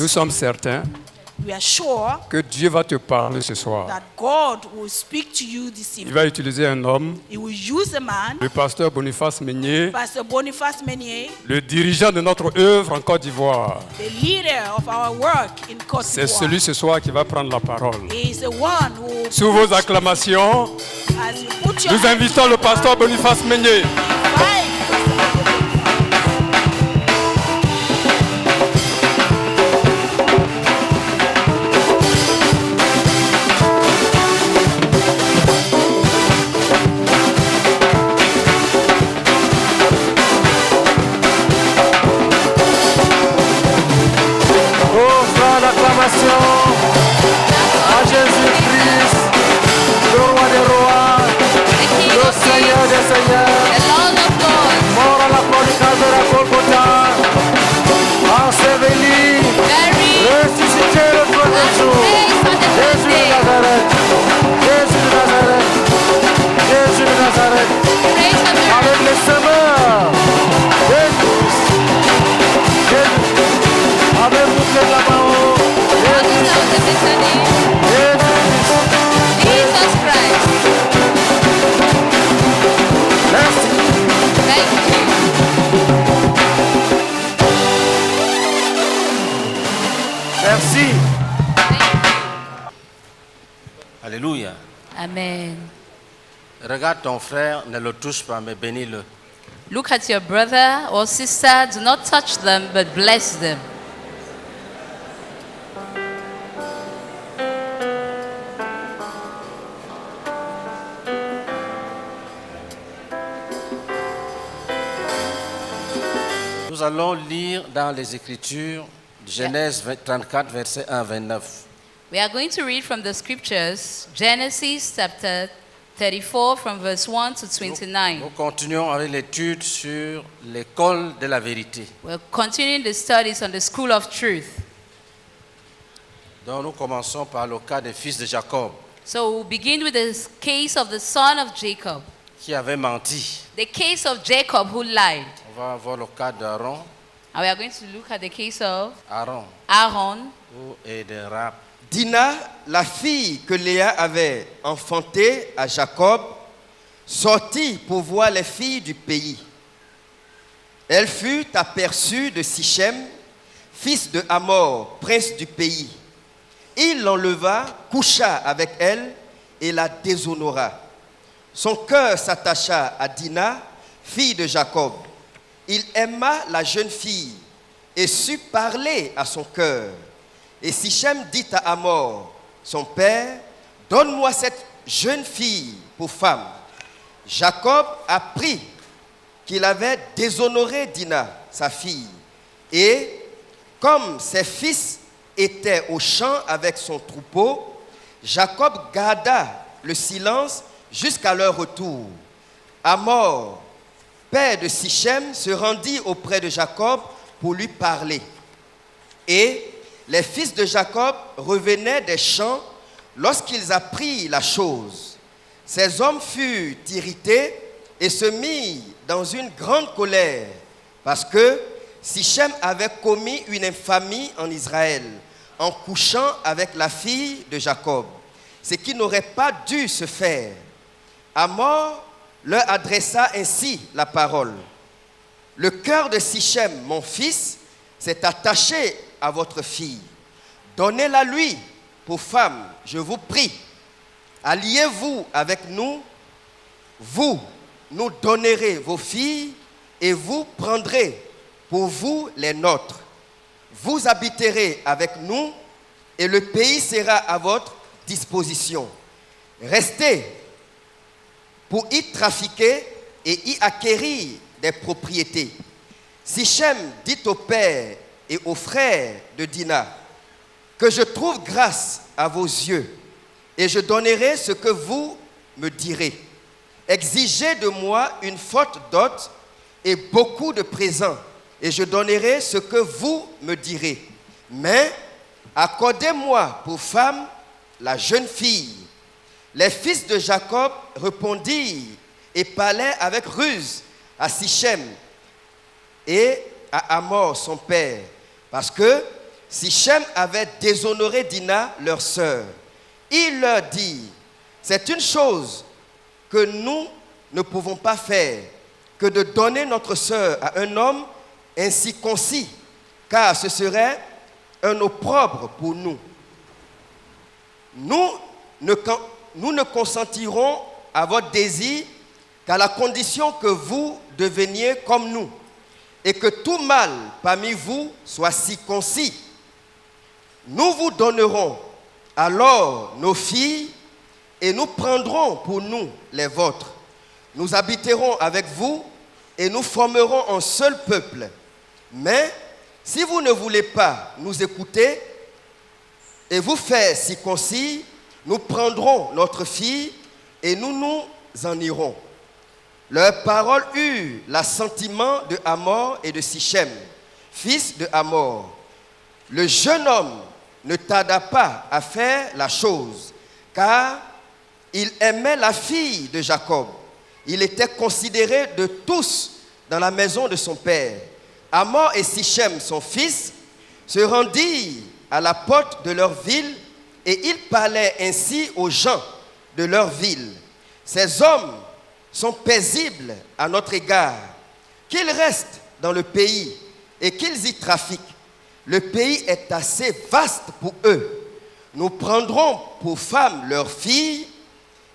Nous sommes certains we are sure que Dieu va te parler ce soir. that God will speak to you this Il evening. va utiliser un homme, He will use a man, le pasteur Boniface Meunier, Pastor Boniface Meunier, le dirigeant de notre œuvre en Côte d'Ivoire. the leader of our work in Côte C'est d'Ivoire. celui ce soir qui va prendre la parole. He is the one who, Sous vos acclamations, as you put your nous hands invitons le pasteur Boniface Meunier. Right. Offrant l'acclamation à Jésus-Christ, le roi des rois, le Seigneur des seigneurs, mort à la croix du Calvaire à Golgotha, enseveli, ressuscité le troisième jour. Jésus de Nazareth, Jésus de Nazareth, Jésus de Nazareth, avec les semeurs, Jésus, avec vous qui êtes là-bas haut, Jesus Christ. merci. Thank you. Merci. Alléluia. Amen. Regarde ton frère, ne le touche pas, mais bénis-le. Look at your brother or sister. Do not touch them, but bless them. Nous allons lire dans les Écritures, Genèse 34, verset 1 à 29. We are going to read from the scriptures, Genesis chapter 34 from verse 1 to 29. Nous continuons avec l'étude sur l'école de la vérité. We're continuing the studies on the school of truth. Donc nous commençons par le cas des fils de Jacob So we'll begin with the case of the son of Jacob. qui avaient menti. The case of Jacob who lied. On va voir le cas d'Aaron, And we are going to look at the case of Aaron Aaron et de Rahab. Dina, la fille que Léa avait enfantée à Jacob, sortit pour voir les filles du pays. Elle fut aperçue de Sichem, fils de Hamor, prince du pays. Il l'enleva, coucha avec elle et la déshonora. Son cœur s'attacha à Dina, fille de Jacob. Il aima la jeune fille et sut parler à son cœur. Et Sichem dit à Hamor, son père, « Donne-moi cette jeune fille pour femme. » Jacob apprit qu'il avait déshonoré Dina, sa fille. Et comme ses fils étaient au champ avec son troupeau, Jacob garda le silence jusqu'à leur retour. Hamor, père de Sichem, se rendit auprès de Jacob pour lui parler. Et les fils de Jacob revenaient des champs lorsqu'ils apprirent la chose. Ces hommes furent irrités et se mirent dans une grande colère parce que Sichem avait commis une infamie en Israël en couchant avec la fille de Jacob, ce qui n'aurait pas dû se faire. Hamor leur adressa ainsi la parole. « Le cœur de Sichem, mon fils, s'est attaché à votre fille. Donnez-la lui pour femme, je vous prie. Alliez-vous avec nous. Vous nous donnerez vos filles et vous prendrez pour vous les nôtres. Vous habiterez avec nous et le pays sera à votre disposition. Restez pour y trafiquer et y acquérir des propriétés. » Sichem dit au père et aux frères de Dina, « Que je trouve grâce à vos yeux, et je donnerai ce que vous me direz. Exigez de moi une forte dot et beaucoup de présents, et je donnerai ce que vous me direz. Mais accordez-moi pour femme la jeune fille. » Les fils de Jacob répondirent et parlaient avec ruse à Sichem et à Hamor, son père, parce que Sichem avait déshonoré Dina, leur sœur. Il leur dit, c'est une chose que nous ne pouvons pas faire, que de donner notre sœur à un homme ainsi concis, car ce serait un opprobre pour nous. Nous ne consentirons à votre désir qu'à la condition que vous deveniez comme nous, et que tout mâle parmi vous soit circoncis. Nous vous donnerons alors nos filles, et nous prendrons pour nous les vôtres. Nous habiterons avec vous, et nous formerons un seul peuple. Mais si vous ne voulez pas nous écouter et vous faire circoncis, nous prendrons notre fille et nous nous en irons. Leurs paroles eurent l'assentiment de Hamor et de Sichem, fils de Hamor. Le jeune homme ne tarda pas à faire la chose, car il aimait la fille de Jacob. Il était considéré de tous dans la maison de son père. Hamor et Sichem, son fils, se rendirent à la porte de leur ville et ils parlaient ainsi aux gens de leur ville. Ces hommes sont paisibles à notre égard, qu'ils restent dans le pays et qu'ils y trafiquent. Le pays est assez vaste pour eux. Nous prendrons pour femmes leurs filles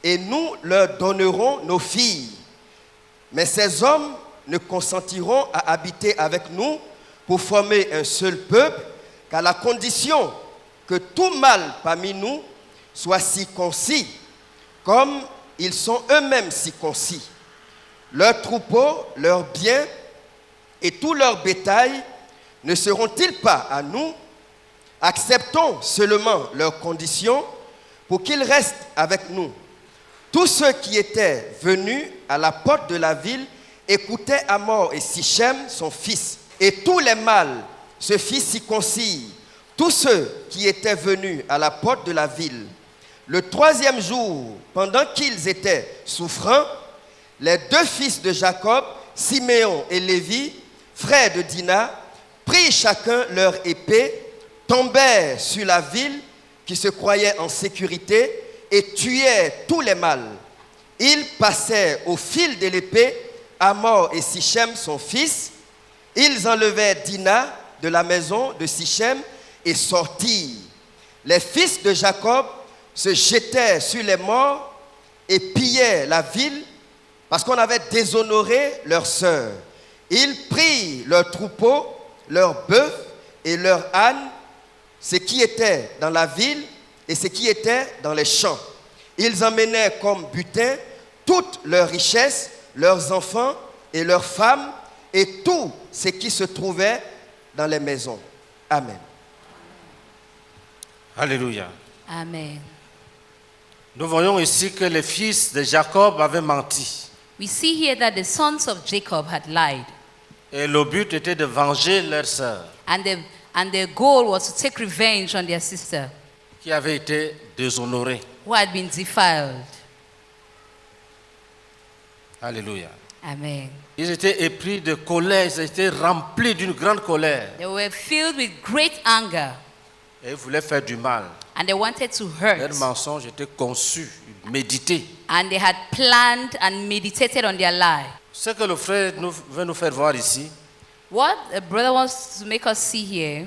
et nous leur donnerons nos filles. Mais ces hommes ne consentiront à habiter avec nous pour former un seul peuple qu'à la condition que tout mâle parmi nous soit circoncis, comme ils sont eux-mêmes circoncis. Leurs troupeaux, leurs biens et tout leur bétail ne seront-ils pas à nous? Acceptons seulement leurs conditions pour qu'ils restent avec nous. Tous ceux qui étaient venus à la porte de la ville écoutaient Hamor et Sichem, son fils, et tous les mâles se firent circoncis, tous ceux qui étaient venus à la porte de la ville. Le troisième jour, pendant qu'ils étaient souffrants, les deux fils de Jacob, Siméon et Lévi, frères de Dina, prirent chacun leur épée, tombèrent sur la ville qui se croyait en sécurité et tuèrent tous les mâles. Ils passèrent au fil de l'épée Hamor et Sichem, son fils. Ils enlevèrent Dina de la maison de Sichem et sortirent. Les fils de Jacob se jetèrent sur les morts et pillèrent la ville parce qu'on avait déshonoré leur sœur. Ils prirent leurs troupeaux, leurs bœufs et leurs ânes, ce qui était dans la ville et ce qui était dans les champs. Ils emmenaient comme butin toutes leurs richesses, leurs enfants et leurs femmes et tout ce qui se trouvait dans les maisons. Amen. Alléluia. Amen. Nous voyons ici que les fils de Jacob avaient menti. We see here that the sons of Jacob had lied. Et le but était de venger leur sœur, And their goal was to take revenge on their sister qui avait été déshonorée. who had been defiled. Alléluia. Amen. Ils étaient épris de colère, ils étaient remplis d'une grande colère. They were filled with great anger Et ils voulaient faire du mal. and they wanted to Leur hurt. mensonge était conçu, médité. And they had planned and meditated on their lie. Ce que le frère veut nous faire voir ici, What the brother wants to make us see here,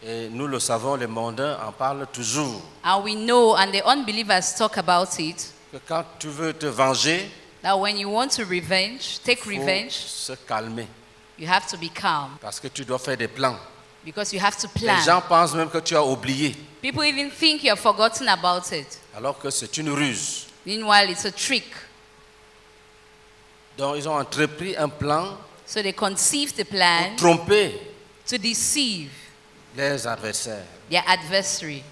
et nous le savons, les mondains en parlent toujours, and we know, and the unbelievers talk about it, que quand tu veux te venger, that when you want to take il faut revenge, se calmer, you have to be calm parce que tu dois faire des plans. because you have to Les gens plan. pensent même que tu as oublié, People even think you have forgotten about it. alors que c'est une ruse. Meanwhile, it's a trick. Donc ils ont entrepris un plan So they conceived the pour plan tromper to deceive les adversaires. their adversary.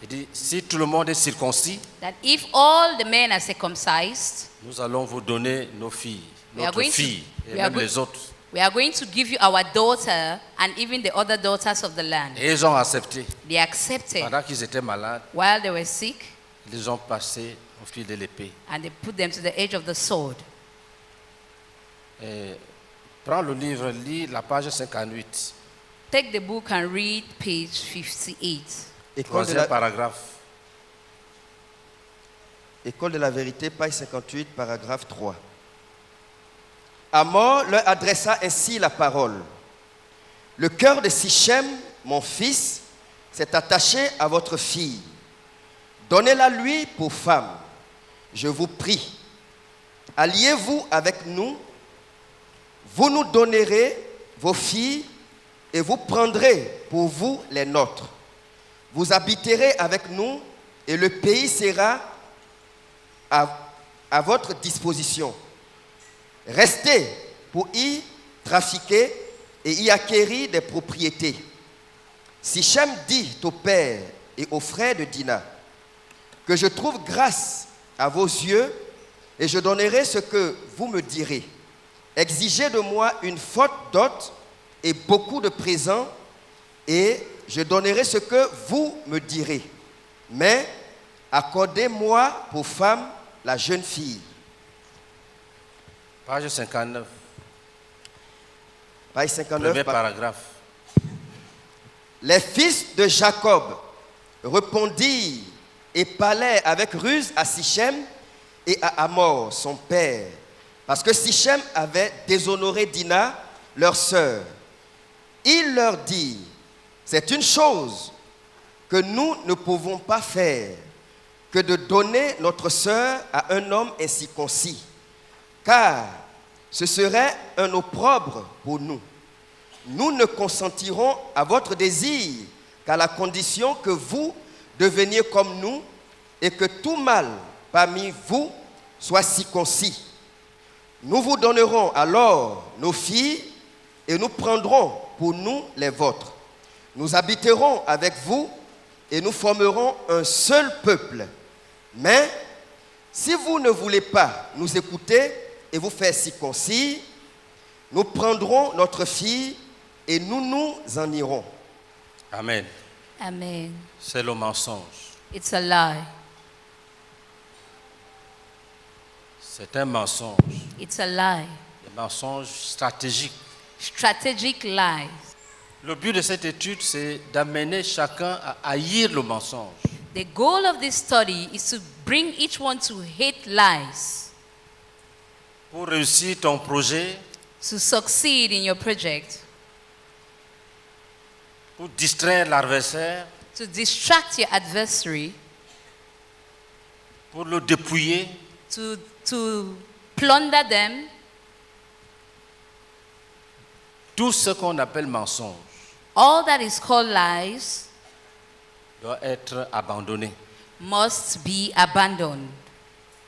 Il dit, si tout le monde est circoncis, That if all the men are circumcised, nous allons vous donner nos filles, We are notre going to- fille, et we are même going- les autres. we are going to give you our daughter and even the other daughters of the land. Et ils ont accepté. They accepted. Pendant qu'ils étaient malades, While they were sick, ils les ont passés au fil de l'épée. and they put them to the edge of the sword. Et prends le livre, lis la page 58. Take the book and read page 58. Troisième paragraphe. École de la vérité, page 58, paragraphe 3. Hamor leur adressa ainsi la parole. Le cœur de Sichem, mon fils, s'est attaché à votre fille. Donnez-la lui pour femme. Je vous prie. Alliez-vous avec nous. Vous nous donnerez vos filles et vous prendrez pour vous les nôtres. Vous habiterez avec nous et le pays sera à votre disposition. Restez pour y trafiquer et y acquérir des propriétés. Sichem dit au père et aux frères de Dina que je trouve grâce à vos yeux et je donnerai ce que vous me direz. Exigez de moi une forte dot et beaucoup de présents et je donnerai ce que vous me direz. Mais accordez-moi pour femme la jeune fille. Page 59. Page 59. Premier paragraphe. Les fils de Jacob répondirent et parlaient avec ruse à Sichem et à Hamor, son père, parce que Sichem avait déshonoré Dina, leur sœur. Il leur dit, c'est une chose que nous ne pouvons pas faire, que de donner notre sœur à un homme incirconcis, car ce serait un opprobre pour nous. Nous ne consentirons à votre désir qu'à la condition que vous deveniez comme nous et que tout mâle parmi vous soit circoncis. Nous vous donnerons alors nos filles et nous prendrons pour nous les vôtres. Nous habiterons avec vous et nous formerons un seul peuple. Mais si vous ne voulez pas nous écouter et vous faire circoncis, nous prendrons notre fille et nous nous en irons. Amen. Amen. C'est le mensonge. It's a lie. C'est un mensonge. It's a lie. Un mensonge stratégique. Strategic lies. Le but de cette étude, c'est d'amener chacun à haïr le mensonge. The goal of this study is to bring each one to hate lies. Pour réussir ton projet, To succeed in your project. pour distraire l'adversaire, To distract your adversary. pour le dépouiller, To plunder them. tout ce qu'on appelle mensonge All that is called lies doit être abandonné. must be abandoned.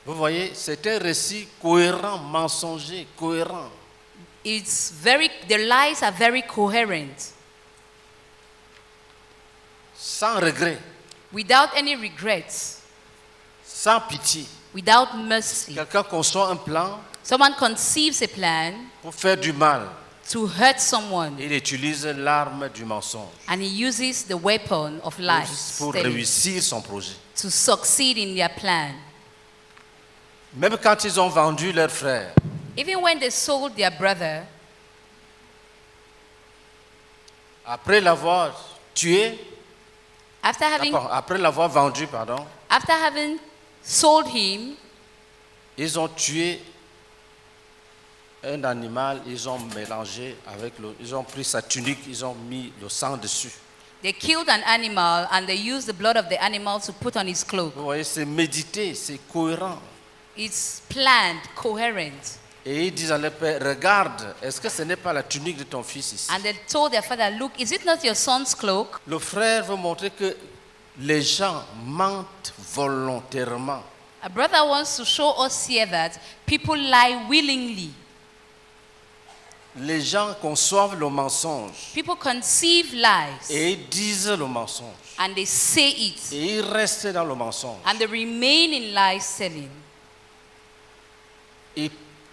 Vous voyez, c'est un récit cohérent, mensonger, cohérent. The lies are very coherent, Sans regret, without any regrets, sans pitié. without mercy. Quelqu'un conçoit un plan Someone conceives a plan pour faire du mal. to hurt someone, Il utilise l'arme du mensonge and he uses the weapon of lies pour réussir son projet. to succeed in their plan. Même quand ils ont vendu leur frère, Even when they sold their brother, après l'avoir tué, after après l'avoir vendu, pardon, having sold him, ils ont tué un animal, ils ont mélangé avec le, ils ont pris sa tunique, ils ont mis le sang dessus. they killed an animal and they used the blood of the animal to put on his cloak. Vous voyez, c'est médité, c'est cohérent. It's planned, coherent. Et ils disent à leur père, regarde, est-ce que ce n'est pas la tunique de ton fils ici? And they told their father, look, is it not your son's cloak? Le frère veut montrer que les gens mentent volontairement. A brother wants to show us here that people lie willingly. Les gens conçoivent le mensonge People conceive lies et ils disent le mensonge. and they say it Et ils restent dans le mensonge. and they remain in lie selling.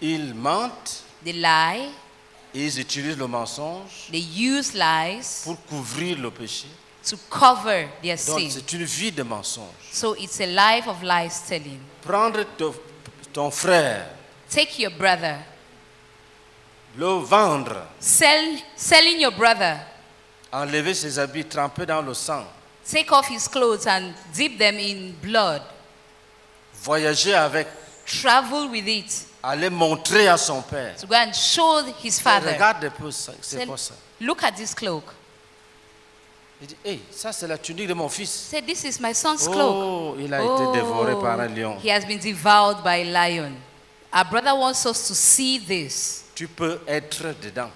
Ils mentent, They lie, ils utilisent le mensonge they use lies pour couvrir le péché. to cover their Donc sin. c'est une vie de mensonge. So it's a life of lies telling. Prendre ton frère, Take your brother, le vendre selling your brother enlever ses habits trempés dans le sang, take off his clothes and dip them in blood, voyager avec, travel with it, aller montrer à son père. to go and show his father. Regarde un peu ça, c'est Say, quoi ça? look at this cloak. Il dit, hey, ça c'est la tunique de mon fils. Say, this is my son's cloak. Oh, il a été dévoré par un lion. He has been devoured by a lion. Our brother wants us to see this. Tu peux être dedans.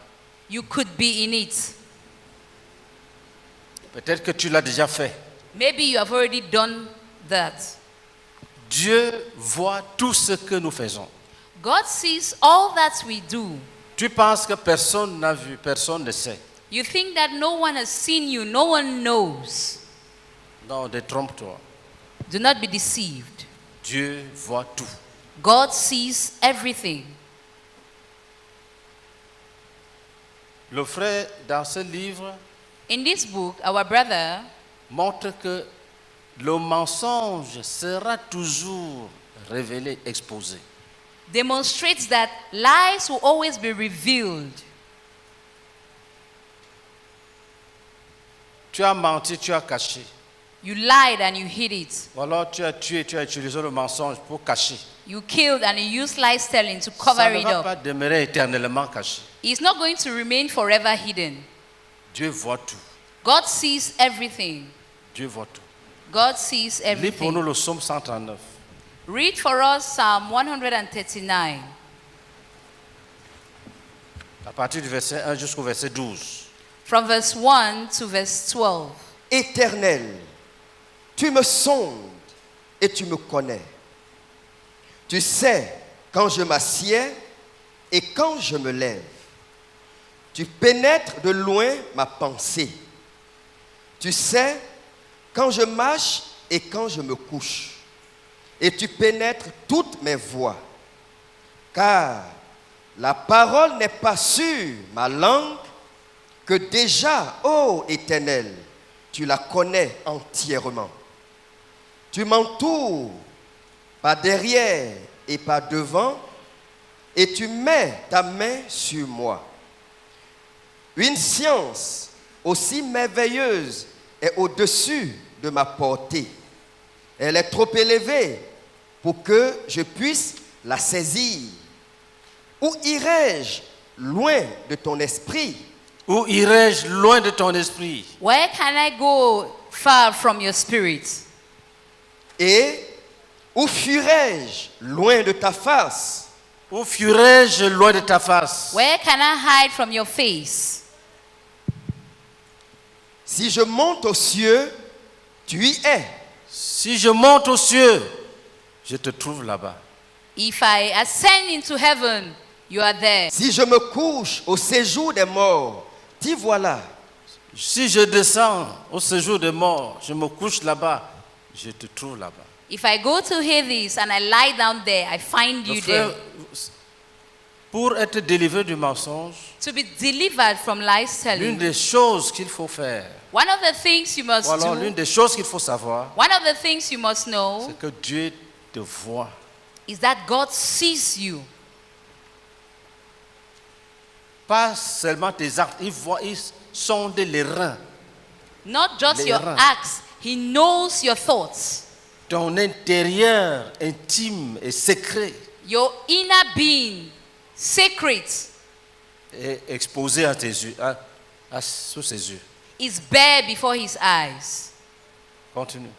You could be in it. Peut-être que tu l'as déjà fait. Maybe you have already done that. Dieu voit tout ce que nous faisons. God sees all that we do. Tu penses que personne n'a vu, personne ne sait. You think that no one has seen you, no one knows. Non, détrompe-toi. Do not be deceived. Dieu voit tout. God sees everything. Le frère, dans ce livre, In this book, our brother montre que le mensonge sera toujours révélé, exposé. demonstrates that lies will always be revealed. Tu as menti, tu as caché. You lied and you hid it. Ou alors tu as tué, tu as utilisé le mensonge pour cacher. You killed and you used lies telling to Ça cover ne it va up. pas demeurer éternellement caché. It's not going to remain forever hidden. Dieu voit tout. God sees everything. Dieu voit tout. God sees Lis pour nous everything. le psaume 139. Read for us Psalm 139 À partir du verset 1 jusqu'au verset 12. from verse 1 to verse 12. Éternel, tu me sondes et tu me connais. Tu sais quand je m'assieds et quand je me lève. Tu pénètres de loin ma pensée. Tu sais quand je marche et quand je me couche. Et tu pénètres toutes mes voies. Car la parole n'est pas sur ma langue que déjà, ô Éternel, tu la connais entièrement. Tu m'entoures par derrière et par devant, et tu mets ta main sur moi. Une science aussi merveilleuse est au-dessus de ma portée. Elle est trop élevée pour que je puisse la saisir. Où irai-je loin de ton esprit? Où irai-je loin de ton esprit? Where can I go far from your spirit? Et où fuirai-je loin de ta face? Où fuirai-je loin de ta face? Where can I hide from your face? Si je monte aux cieux, tu y es. Si je monte aux cieux, je te trouve là-bas. If I ascend into heaven, you are there. Si je me couche au séjour des morts, t'y voilà. Si je descends au séjour des morts, je me couche là-bas, je te trouve là-bas. If I go to Hades and I lie down there, I find Le you frère, there. pour être délivré du mensonge, To be delivered from lies l'une telling, des choses qu'il faut faire, one of the things you must ou alors l'une do, des choses qu'il faut savoir, one of the things you must know c'est que Dieu te voit. is that God sees you. Pas seulement tes actes, il voit, il sonde les reins, Not just Les your reins. acts, He knows your thoughts. ton intérieur intime et secret Your inner being, secret, est exposé à tes yeux, sous ses yeux. is bare before His eyes. Continue.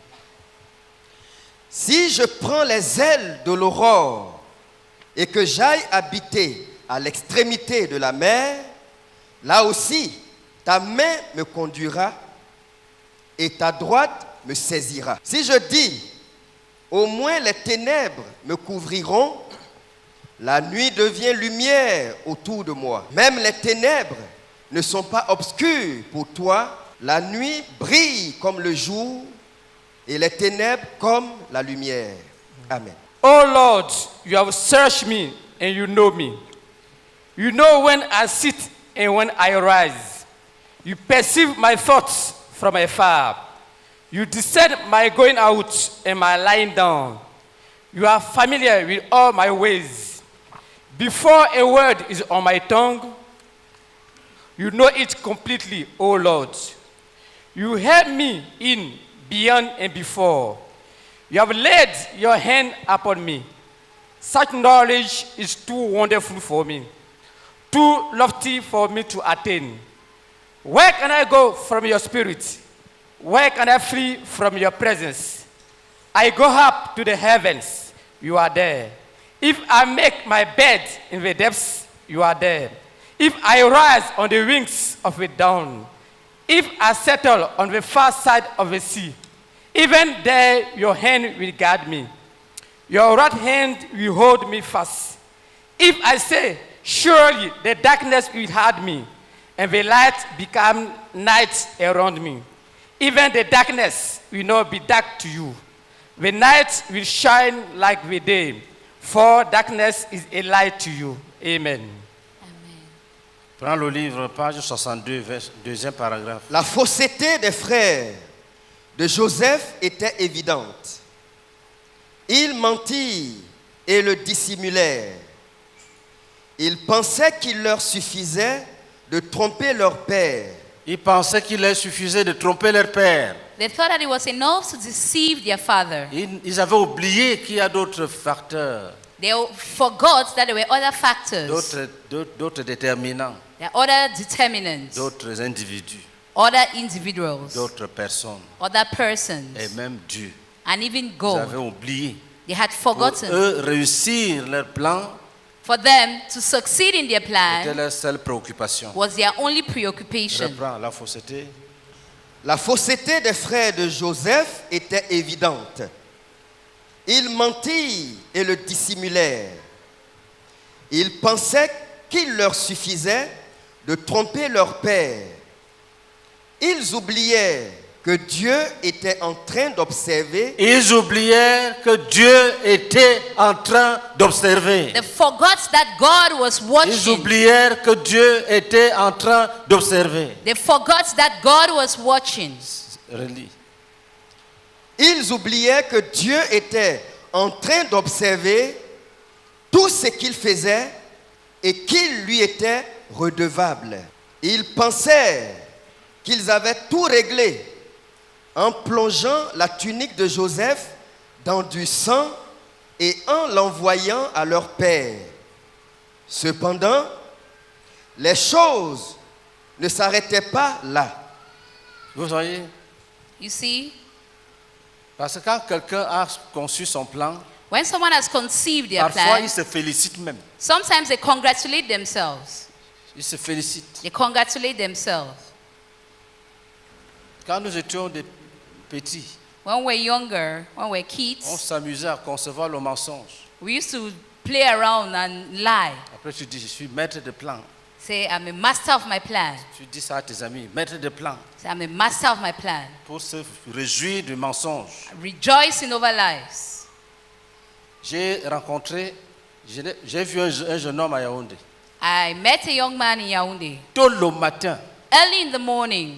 Si je prends les ailes de l'aurore et que j'aille habiter à l'extrémité de la mer, là aussi, ta main me conduira et ta droite me saisira. Si je dis, au moins les ténèbres me couvriront, la nuit devient lumière autour de moi. Même les ténèbres ne sont pas obscures pour toi. La nuit brille comme le jour et les ténèbres comme la lumière. Amen. O Lord, you have searched me and you know me. You know when I sit and when I rise. You perceive my thoughts from afar. You discern my going out and my lying down. You are familiar with all my ways. Before a word is on my tongue, you know it completely, O Lord. You held me in beyond and before. You have laid your hand upon me. Such knowledge is too wonderful for me, too lofty for me to attain. Where can I go from your spirit? Where can I flee from your presence? I go up to the heavens, you are there. If I make my bed in the depths, you are there. If I rise on the wings of the dawn, if I settle on the far side of the sea, even there your hand will guide me. Your right hand will hold me fast. If I say, surely the darkness will hide me, and the light become night around me, even the darkness will not be dark to you. The night will shine like the day, for darkness is a light to you. Amen. Prends le livre, page 62, deuxième paragraphe. La fausseté des frères de Joseph était évidente. Ils mentirent et le dissimulèrent. Ils pensaient qu'il leur suffisait de tromper leur père. Ils pensaient qu'il leur suffisait de tromper leur père. They thought that it was enough to deceive their father. Ils avaient oublié qu'il y a d'autres facteurs, They forgot that there were other factors, d'autres déterminants, there are other determinants, d'autres individus, other individuals, d'autres personnes, other persons, et même Dieu. and even Ils God. avaient oublié. They had Pour forgotten. eux, réussir leur plan For them to succeed in their était plan leur seule préoccupation. was their only Je preoccupation. reprends la fausseté. La fausseté des frères de Joseph était évidente. Ils mentirent et le dissimulèrent. Ils pensaient qu'il leur suffisait de tromper leur père. Ils oublièrent que Dieu était en train d'observer. Ils oublièrent que Dieu était en train d'observer. They forgot that God was Ils watching. oublièrent que Dieu était en train d'observer. They forgot that God was watching. Relis. Ils oubliaient que Dieu était en train d'observer tout ce qu'il faisait et qu'il lui était redevable. Ils pensaient qu'ils avaient tout réglé en plongeant la tunique de Joseph dans du sang et en l'envoyant à leur père. Cependant, les choses ne s'arrêtaient pas là. Vous voyez? You see, Parce que quand quelqu'un a conçu son plan, when someone has conceived their parfois il plan, se félicite même. sometimes they congratulate themselves. Il se félicite. They congratulate themselves. Quand nous étions des petits, When we're younger, when we're on kids, s'amusait à concevoir le mensonge. we used to play around and lie. Après tu dis, je suis maître de plan. Say, I'm a master of my plan. Tu dis ça à tes amis, maître de plan. Say, I'm a master of my plan. Pour se réjouir du mensonge. Rejoicing over lies. J'ai vu un jeune homme à Yaoundé. I met a young man in Yaoundé Tôt le matin, early in the morning,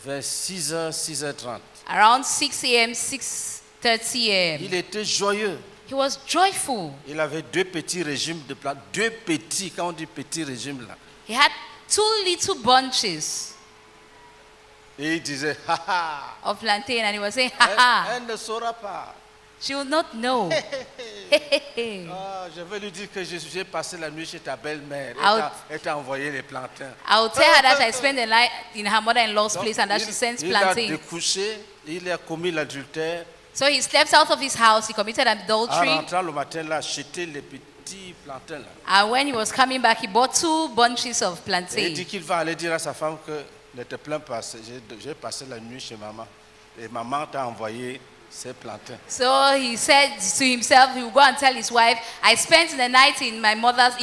vers 6h, 6h30. around 6 a.m., 6:30 a.m. Il était joyeux. He was joyful. Il avait deux petits régimes de plan. Deux petits, quand on dit petits régimes là. He had 2 little bunches Et il disait, ha ha, of plantain and he was saying, ha ha, elle ne saura pas. she will not know. Ah, je vais lui dire que j'ai passé la nuit chez ta belle-mère. I'll- Elle t'a envoyé les plantains. I'll tell her that I spent the night in her mother-in-law's Donc, place and that she sends il a plantain. découché, il a commis l'adultère. So he slept out of his house, he committed En adultery, rentrant le matin, il a acheté les petits plantains là. and when he was coming back, he bought 2 bunches of Et il plantain. dit qu'il va aller dire à sa femme que ne te plains pas, j'ai passé la nuit chez maman. Et maman t'a envoyé ces plantains. So he said to himself, he will go and tell his wife, I spent the night in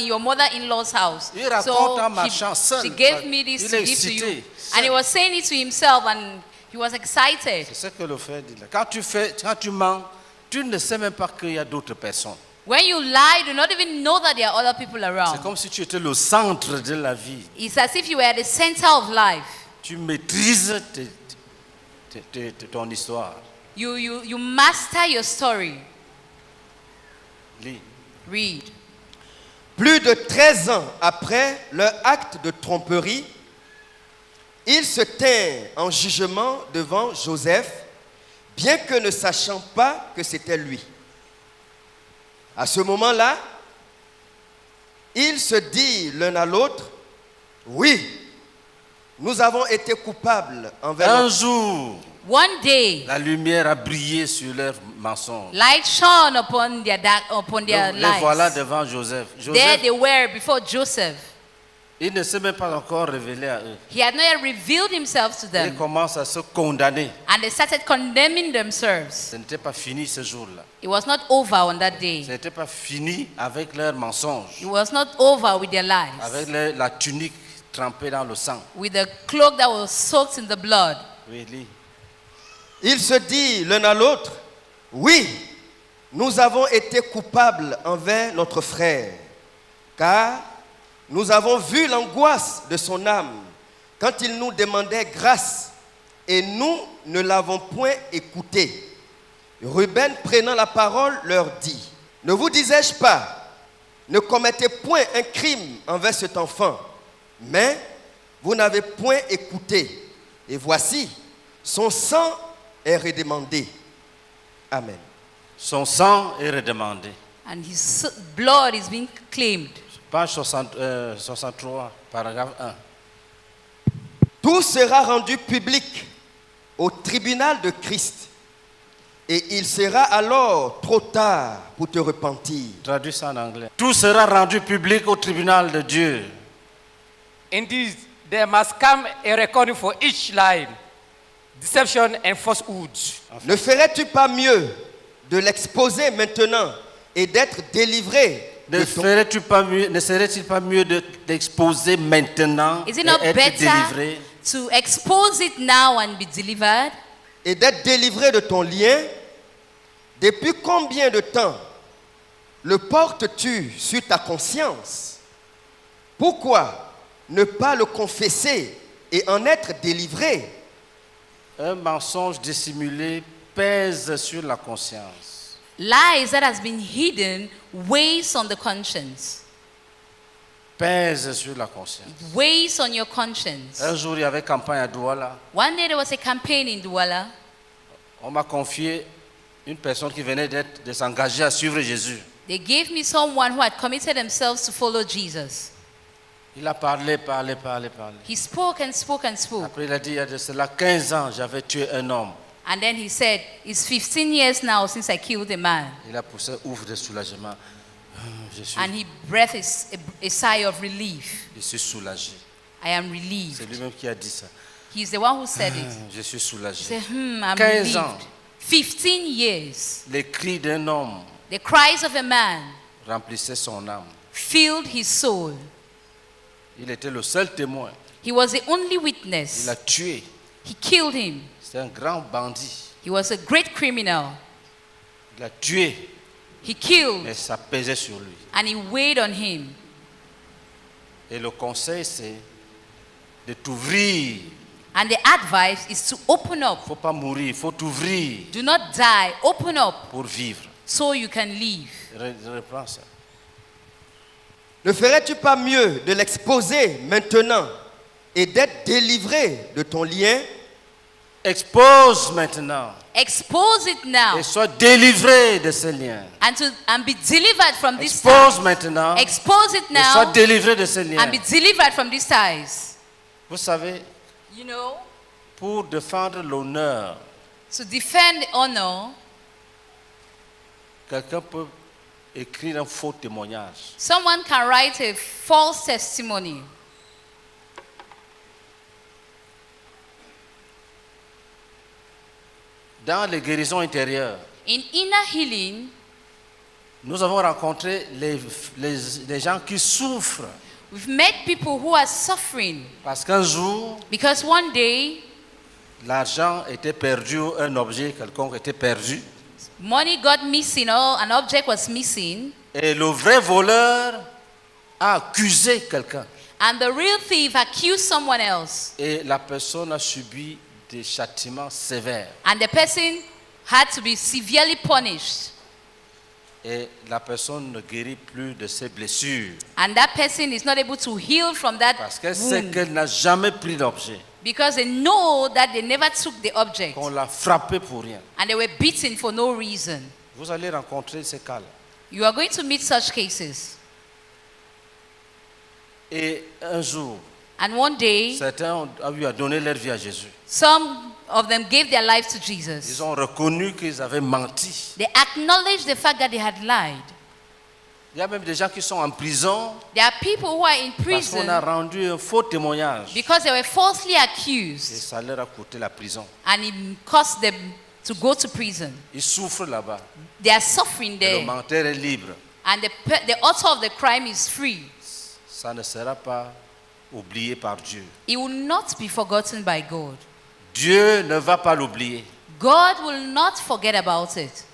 your mother-in-law's house. Il raconte So en marchant seul. she gave me this Il to est give to you. excité, And he seul. was saying it to himself and he was excited. C'est ce que le frère dit là. Quand tu mens, tu ne sais même pas qu'il y a d'autres personnes. When you lie, you do not even know that there are other people C'est around. comme si tu étais le centre de la vie. It's as if you were at the center of life. Tu maîtrises ton histoire. You master your story. Lis. Read. Plus de 13 ans après leur acte de tromperie, il se tint en jugement devant Joseph, bien que ne sachant pas que c'était lui. À ce moment-là, ils se disent l'un à l'autre, oui, nous avons été coupables envers Un notre... jour, One day, la lumière a brillé sur leurs mensonges. light shone upon their Les voilà lives. devant Joseph. There Joseph, they were before Joseph. il ne s'est même pas encore révélé à eux. He had not yet revealed himself to Ils them. commencent à se condamner. And they started condemning themselves. Ce n'était pas fini ce jour-là. It was not over on that day. Ce n'était pas fini avec leurs mensonges, It was not over with their lives. avec la tunique trempée dans le sang. With the cloak that was soaked in the blood. Oui, lis. Ils se disent l'un à l'autre, oui, nous avons été coupables envers notre frère, car nous avons vu l'angoisse de son âme quand il nous demandait grâce et nous ne l'avons point écouté. Ruben, prenant la parole, leur dit, ne vous disais-je pas, ne commettez point un crime envers cet enfant, mais vous n'avez point écouté. Et voici, son sang est redemandé. Amen. Son sang est redemandé. And his blood is being claimed. Page 63, paragraphe 1. Tout sera rendu public au tribunal de Christ et il sera alors trop tard pour te repentir. Traduis ça en anglais. Tout sera rendu public au tribunal de Dieu. Indeed, there must come a reckoning for each lie, deception and falsehood. Ne ferais-tu pas mieux de l'exposer maintenant et d'être délivré de ton... Ne serait-il pas mieux d'exposer maintenant Is it et not être better délivré? to expose it now and be delivered? et d'être délivré de ton lien? Depuis combien de temps le portes-tu sur ta conscience? Pourquoi ne pas le confesser et en être délivré? Un mensonge dissimulé pèse sur la conscience. Lies that has been hidden weighs on the conscience. Pèse sur la conscience. Weighs on your conscience. Un jour, il y avait campagne à Douala. One day there was a campaign in Douala. On m'a confié une personne qui venait de s'engager à suivre Jésus. They gave me someone who had committed themselves to follow Jesus. Il a parlé. He spoke and spoke and spoke. Après, il a dit, il y a de cela 15 ans, j'avais tué un homme. And then he said, it's 15 years now since I killed a man. Il a poussé ouf de soulagement. And he breathed a sigh of relief. Je suis soulagé. I am C'est relieved. lui-même qui a dit ça. He's the one who said it. Je suis He soulagé. said, I'm 15 ans. relieved. 15 years. Les cris d'un homme The cries of a man remplissaient son âme. filled his soul. Il était le seul témoin. He was the only Il witness. a tué. He killed him. C'est un grand bandit. He was a great criminal. Il a tué, He killed mais ça pesait sur lui. and he weighed on him. Et le conseil, c'est de t'ouvrir. And the advice is to open up. Il ne faut pas mourir, il faut t'ouvrir Do not die. Open up pour vivre. so you can live. Je reprends ça. Ne ferais-tu pas mieux de l'exposer maintenant et d'être délivré de ton lien? Expose maintenant Expose it now et sois délivré de ces liens. and be delivered from these Expose ties. maintenant Expose it et sois now délivré de ces liens. and be delivered from these ties. Vous savez, You know, pour défendre l'honneur, to defend honor, quelqu'un peut écrire un faux témoignage. someone can write a false testimony. Dans les guérisons intérieures, In inner healing, nous avons rencontré les gens qui souffrent we've met people who are suffering parce qu'un jour, because one day l'argent était perdu, un objet quelconque était perdu, money got missing or an object was missing, et le vrai voleur a accusé quelqu'un. and the real thief accused someone else, Et la personne a subi des châtiments sévères. and the person had to be severely punished. et la personne ne guérit plus de ses blessures And that person is not able to heal from that parce qu'elle sait wound qu'elle n'a jamais pris d'objet, because they know that they never took the object qu'on l'a frappé pour rien. and they were beaten for no reason. Vous allez rencontrer ces cas-là. You are going to meet such cases. Et un jour, And one day, certains ont eu à donner leur vie à Jésus. some of them gave their lives to Ils Jesus. ont reconnu qu'ils avaient menti. They acknowledged the fact that they had lied. Il y a même des gens qui sont en prison There are people who are in parce qu'on a prison rendu un faux témoignage. because they were falsely Et accused ça leur a coûté la prison. and it cost them to go to prison. Ils souffrent là-bas. They are suffering Et le there menteur est libre. and the author of the crime is free. Ça ne sera pas oublié par Dieu. It will not be forgotten by God. Dieu ne va pas l'oublier. God will not forget about it.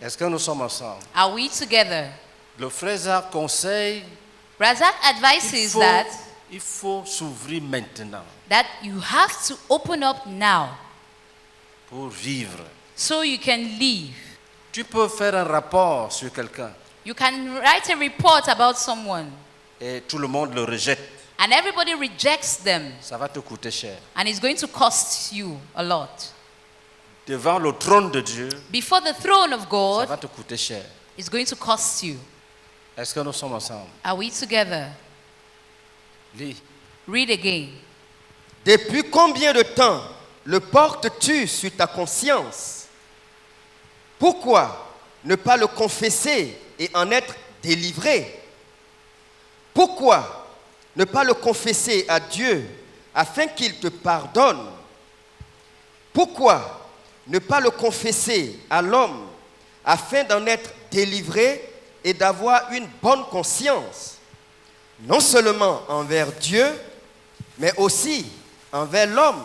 Est-ce que nous sommes ensemble? Are we together? Le frère Zach conseille, Razak il advises faut, that il faut s'ouvrir maintenant you have to open up now pour vivre. so you can live. Tu peux faire un rapport sur quelqu'un You can write a report about someone et tout le monde le rejette. and everybody rejects them Ça va te coûter cher. and it's going to cost you a lot. Devant le trône de Dieu, Before the throne of ça God, va te coûter cher. it's going to cost you. Est-ce que nous sommes ensemble? Are we together? Lis. Read again. Depuis combien de temps le portes-tu sur ta conscience? Pourquoi ne pas le confesser et en être délivré? Pourquoi ne pas le confesser à Dieu afin qu'il te pardonne? Pourquoi ne pas le confesser à l'homme afin d'en être délivré et d'avoir une bonne conscience, non seulement envers Dieu, mais aussi envers l'homme?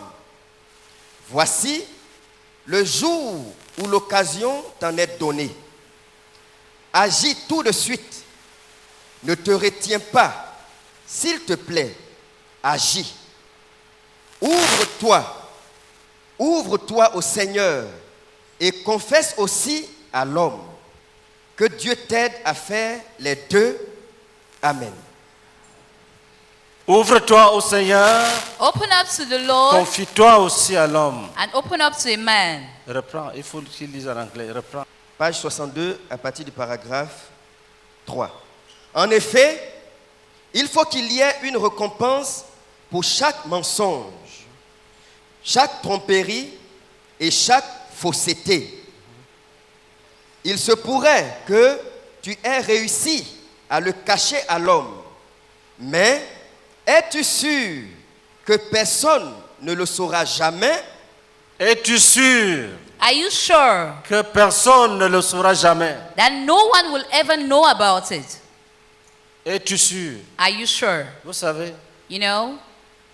Voici le jour où l'occasion t'en est donnée. Agis tout de suite. Ne te retiens pas. S'il te plaît, agis. Ouvre-toi au Seigneur et confesse aussi à l'homme. Que Dieu t'aide à faire les deux. Amen. Ouvre-toi au Seigneur, Open up to the Lord confie-toi aussi à l'homme. and open up to a man. Reprends, il faut qu'il lise en anglais. Reprends. Page 62, à partir du paragraphe 3. En effet, il faut qu'il y ait une récompense pour chaque mensonge, chaque tromperie et chaque fausseté. Il se pourrait que tu aies réussi à le cacher à l'homme, mais es-tu sûr que personne ne le saura jamais? Es-tu sûr Are you sure que personne ne le saura jamais? that no one will ever know about it? Es-tu sûr? Are you sure? Vous savez, You know,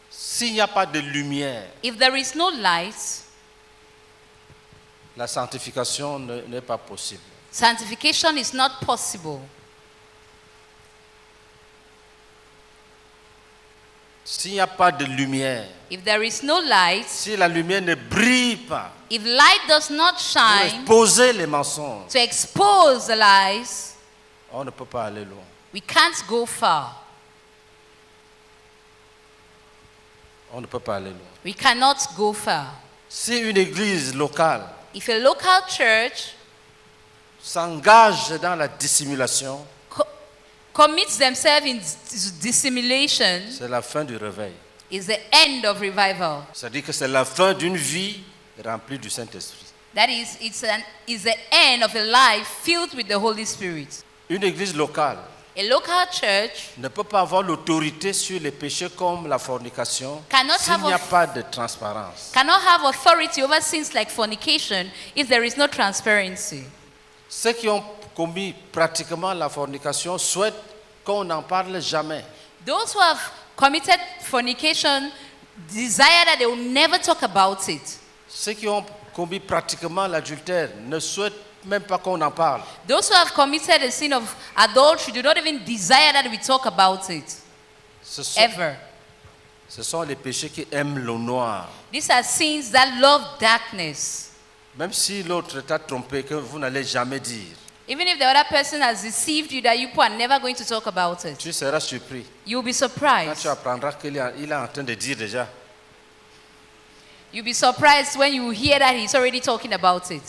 s'il n'y a pas de lumière, if there is no light, la sanctification n'est pas possible. sanctification is not possible. S'il n'y a pas de lumière, If there is no light, si la lumière ne brille pas, if light does not pour shine exposer les mensonges, to expose the lies, on ne peut pas aller loin. we can't go far. On ne peut pas aller loin. We cannot go far. Si une église locale If a local church s'engage dans la dissimulation, commits themselves in dissimulation, c'est la fin du réveil. is the end of revival. C'est-à-dire que c'est la fin d'une vie remplie du Saint-Esprit. That is, it's the end of a life filled with the Holy Spirit. Une église locale A local church ne peut pas avoir l'autorité sur les péchés comme la fornication Cannot s'il have n'y a a- pas de transparence. cannot have authority over sins like fornication if there is no transparency. Ceux qui ont commis pratiquement la fornication souhaitent qu'on n'en parle jamais. Those who have committed fornication desire that they will never talk about it. Ceux qui ont commis pratiquement l'adultère ne souhaitent même pas qu'on en parle. Those who have committed a sin of adultery do not even desire that we talk about it ever. Ce sont les péchés qui aiment le noir. These are sins that love darkness. Même si l'autre t'a trompé, que vous n'allez jamais dire, Even if the other person has deceived you that you are never going to talk about it, tu seras surpris. you'll be Quand surprised. tu apprendras qu'il est en train de dire déjà. You'll be surprised when you hear that he's already talking about it.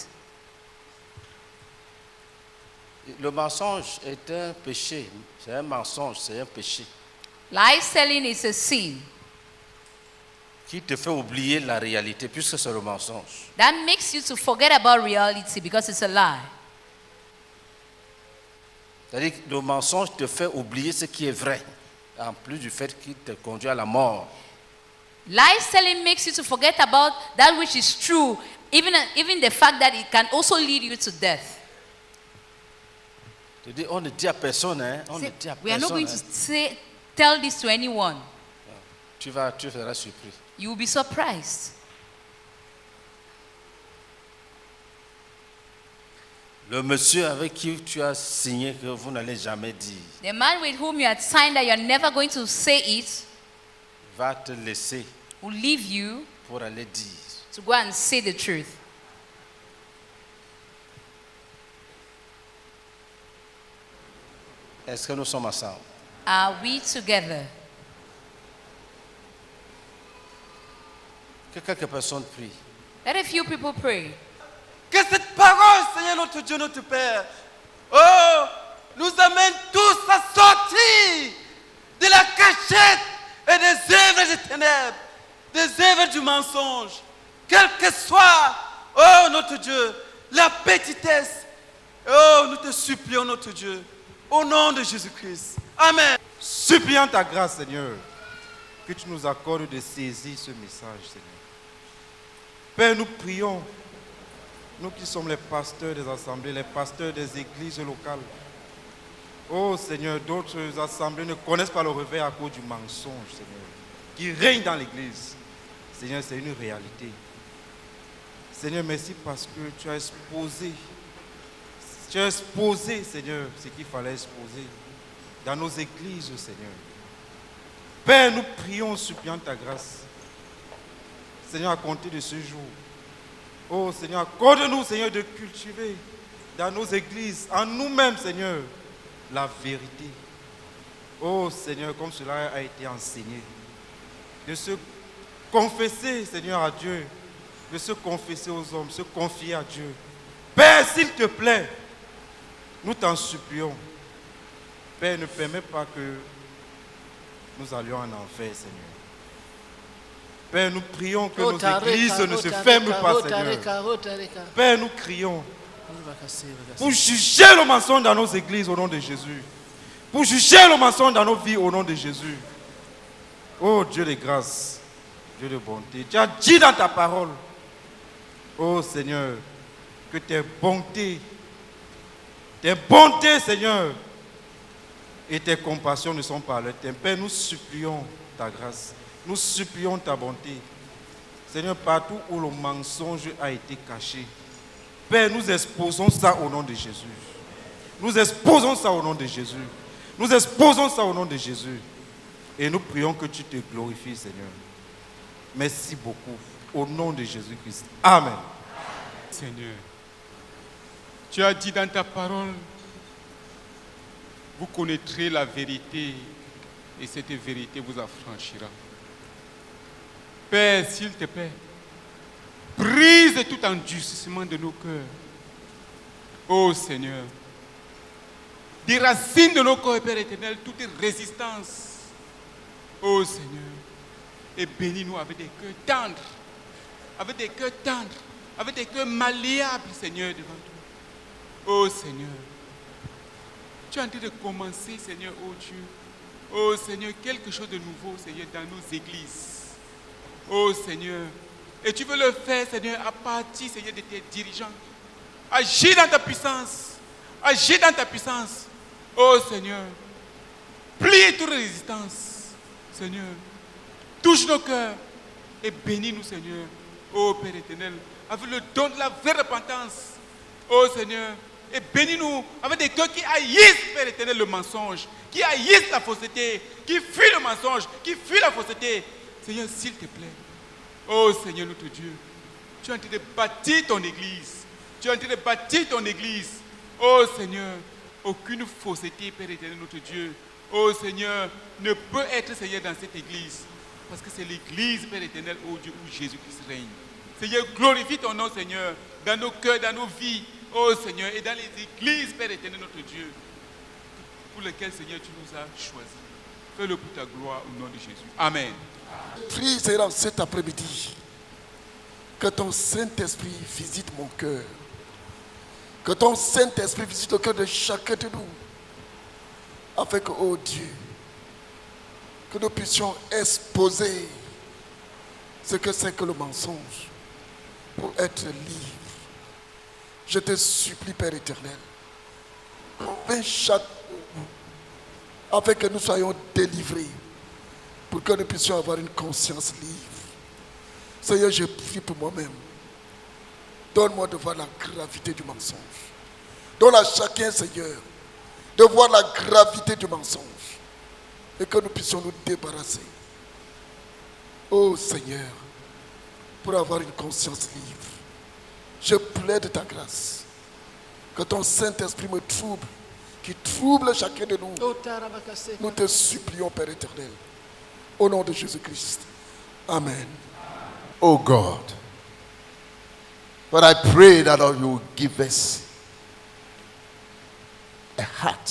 Le mensonge est un péché. C'est un mensonge, c'est un péché Lies telling is a sin qui te fait oublier la réalité puisque c'est le mensonge. that makes you to forget about reality because it's a lie. C'est-à-dire que le mensonge te fait oublier ce qui est vrai, en plus du fait qu'il te conduit à la mort. Lies telling makes you to forget about that which is true, even the fact that it can also lead you to death. Tu dis, on ne dit à personne, hein, on ne Say, dit à we are not personne. going Hein. to tell this to anyone. Tu seras surpris. You will be surprised. Le monsieur avec qui tu as signé que vous n'allez jamais dire, The man with whom you had signed that you are never going to say it va te laisser will leave you pour aller dire. to go and say the truth. Est-ce que nous sommes ensemble? Are we together? Que quelques personnes prient. Let a few people pray. Que cette parole, Seigneur notre Dieu, notre Père, oh, nous amène tous à sortir de la cachette et des œuvres des ténèbres, des œuvres du mensonge, quel que soit, oh notre Dieu, la petitesse. Oh, nous te supplions, notre Dieu, au nom de Jésus-Christ. Amen. Suppliant ta grâce, Seigneur, que tu nous accordes de saisir ce message, Seigneur. Père, nous prions, nous qui sommes les pasteurs des assemblées, les pasteurs des églises locales. Oh Seigneur, d'autres assemblées ne connaissent pas le réveil à cause du mensonge, Seigneur, qui règne dans l'église. Seigneur, c'est une réalité. Seigneur, merci parce que tu as exposé, Seigneur, ce qu'il fallait exposer dans nos églises, Seigneur. Père, nous prions, suppliant ta grâce. Seigneur, à compter de ce jour. Oh Seigneur, accorde-nous, Seigneur, de cultiver dans nos églises, en nous-mêmes, Seigneur, la vérité. Oh Seigneur, comme cela a été enseigné. De se confesser, Seigneur, à Dieu. De se confesser aux hommes, se confier à Dieu. Père, s'il te plaît, nous t'en supplions. Père, ne permets pas que nous allions en enfer, Seigneur. Père, nous prions que nos églises ne se ferment pas, Seigneur. Père, nous crions pour juger le mensonge dans nos églises au nom de Jésus. Pour juger le mensonge dans nos vies au nom de Jésus. Oh Dieu de grâce, Dieu de bonté. Tu as dit dans ta parole, oh Seigneur, que tes bontés, Seigneur, et tes compassions ne sont pas à leur terme. Père, nous supplions ta grâce. Nous supplions ta bonté. Seigneur, partout où le mensonge a été caché, Père, nous exposons ça au nom de Jésus. Nous exposons ça au nom de Jésus. Nous exposons ça au nom de Jésus. Et nous prions que tu te glorifies, Seigneur. Merci beaucoup. Au nom de Jésus-Christ. Amen. Seigneur, tu as dit dans ta parole, vous connaîtrez la vérité et cette vérité vous affranchira. Père, s'il te plaît, brise tout endurcissement de nos cœurs. Ô Seigneur, déracine de nos cœurs, Père éternel, toute résistance. Ô Seigneur, et bénis-nous avec des cœurs tendres, avec des cœurs tendres, avec des cœurs malléables, Seigneur, devant toi. Ô Seigneur, tu es en train de commencer, Seigneur, ô Dieu. Ô Seigneur, quelque chose de nouveau, Seigneur, dans nos églises. Ô Seigneur, et tu veux le faire, Seigneur, à partir, Seigneur, de tes dirigeants. Agis dans ta puissance. Agis dans ta puissance. Ô Seigneur, plie toute résistance, Seigneur. Touche nos cœurs et bénis-nous, Seigneur. Ô Père éternel, avec le don de la vraie repentance. Ô Seigneur, et bénis-nous avec des cœurs qui haïssent, Père éternel, le mensonge, qui haïssent la fausseté, qui fuient le mensonge, qui fuient la fausseté. Seigneur, s'il te plaît. Oh Seigneur notre Dieu, Tu es en train de bâtir ton église. Tu es en train de bâtir ton église. Oh Seigneur, aucune fausseté, Père éternel, notre Dieu. Oh Seigneur, ne peut être, Seigneur, dans cette église. Parce que c'est l'église, Père éternel, oh Dieu, où Jésus-Christ règne. Seigneur, glorifie ton nom, Seigneur, dans nos cœurs, dans nos vies. Oh Seigneur, et dans les églises, Père éternel, notre Dieu, pour lesquelles, Seigneur, tu nous as choisis. Fais-le pour ta gloire au nom de Jésus. Amen. Prie, Seigneur, cet après-midi, que ton Saint-Esprit visite mon cœur. Que ton Saint-Esprit visite le cœur de chacun de nous. Afin que, oh Dieu, que nous puissions exposer ce que c'est que le mensonge pour être libre. Je te supplie, Père éternel, convainc chaque afin que nous soyons délivrés, pour que nous puissions avoir une conscience libre. Seigneur, je prie pour moi-même. Donne-moi de voir la gravité du mensonge. Donne à chacun, Seigneur, de voir la gravité du mensonge et que nous puissions nous débarrasser. Oh Seigneur, pour avoir une conscience libre, je plaide ta grâce. Que ton Saint-Esprit me trouble, qui trouble chacun de nous. Nous te supplions, Père éternel, au nom de Jésus-Christ. Amen. Oh God, but I pray that Lord, you will give us a heart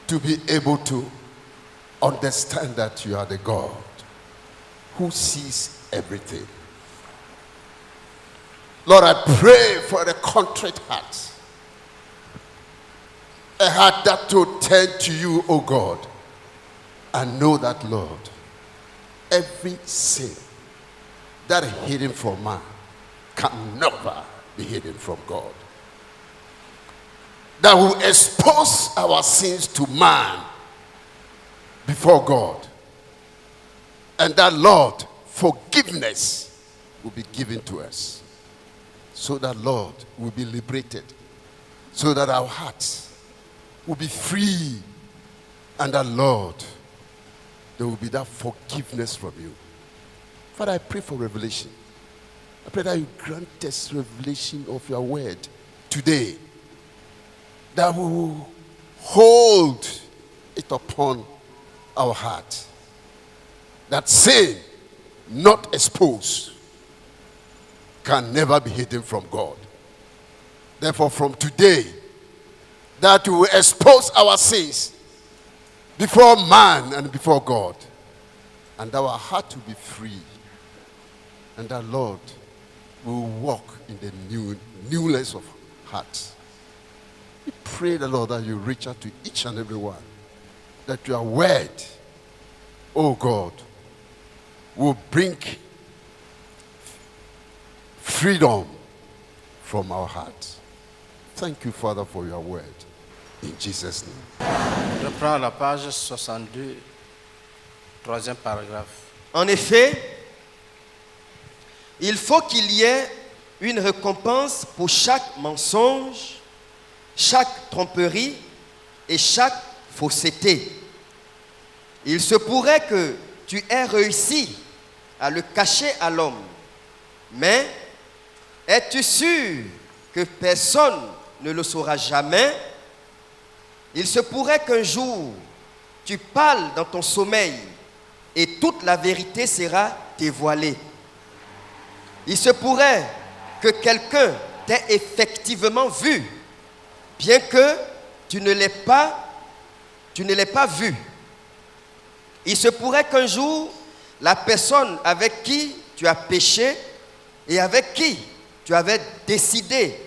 to be able to understand that you are the God who sees everything. Lord, I pray for a contrite heart, a heart that will turn to you, oh God, and know that, Lord, every sin that is hidden from man can never be hidden from God. That will expose our sins to man before God. And that, Lord, forgiveness will be given to us. So that, Lord, will be liberated. So that our hearts will be free. And that, Lord, there will be that forgiveness from you. Father, I pray for revelation. I pray that you grant us revelation of your word today. That we will hold it upon our heart. That sin not exposed can never be hidden from God. Therefore, from today, that we will expose our sins before man and before God. And our heart will be free. And that, Lord, we will walk in the newness of heart. We pray, the Lord, that you reach out to each and every one. That your word, oh God, will bring freedom from our hearts. Thank you, Father, for your word. In Jesus' name. Je prends la page 62, troisième paragraphe. En effet, il faut qu'il y ait une récompense pour chaque mensonge, chaque tromperie et chaque fausseté. Il se pourrait que tu aies réussi à le cacher à l'homme, mais es-tu sûr que personne ne le saura jamais? Il se pourrait qu'un jour, tu parles dans ton sommeil et toute la vérité sera dévoilée. Il se pourrait que quelqu'un t'ait effectivement vu, bien que tu ne l'aies pas vu. Il se pourrait qu'un jour, la personne avec qui tu as péché et avec qui tu avais décidé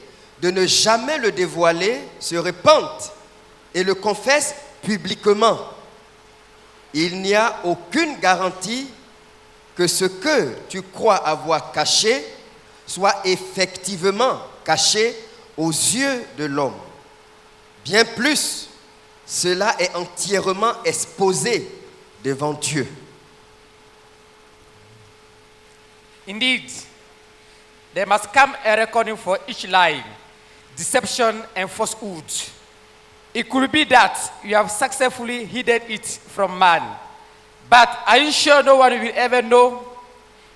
de ne jamais le dévoiler se repente et le confesse publiquement. Il n'y a aucune garantie que ce que tu crois avoir caché soit effectivement caché aux yeux de l'homme. Bien plus, cela est entièrement exposé devant Dieu. Indeed, there must come a reckoning for each lie, deception, and falsehood. It could be that you have successfully hidden it from man, But are you sure no one will ever know?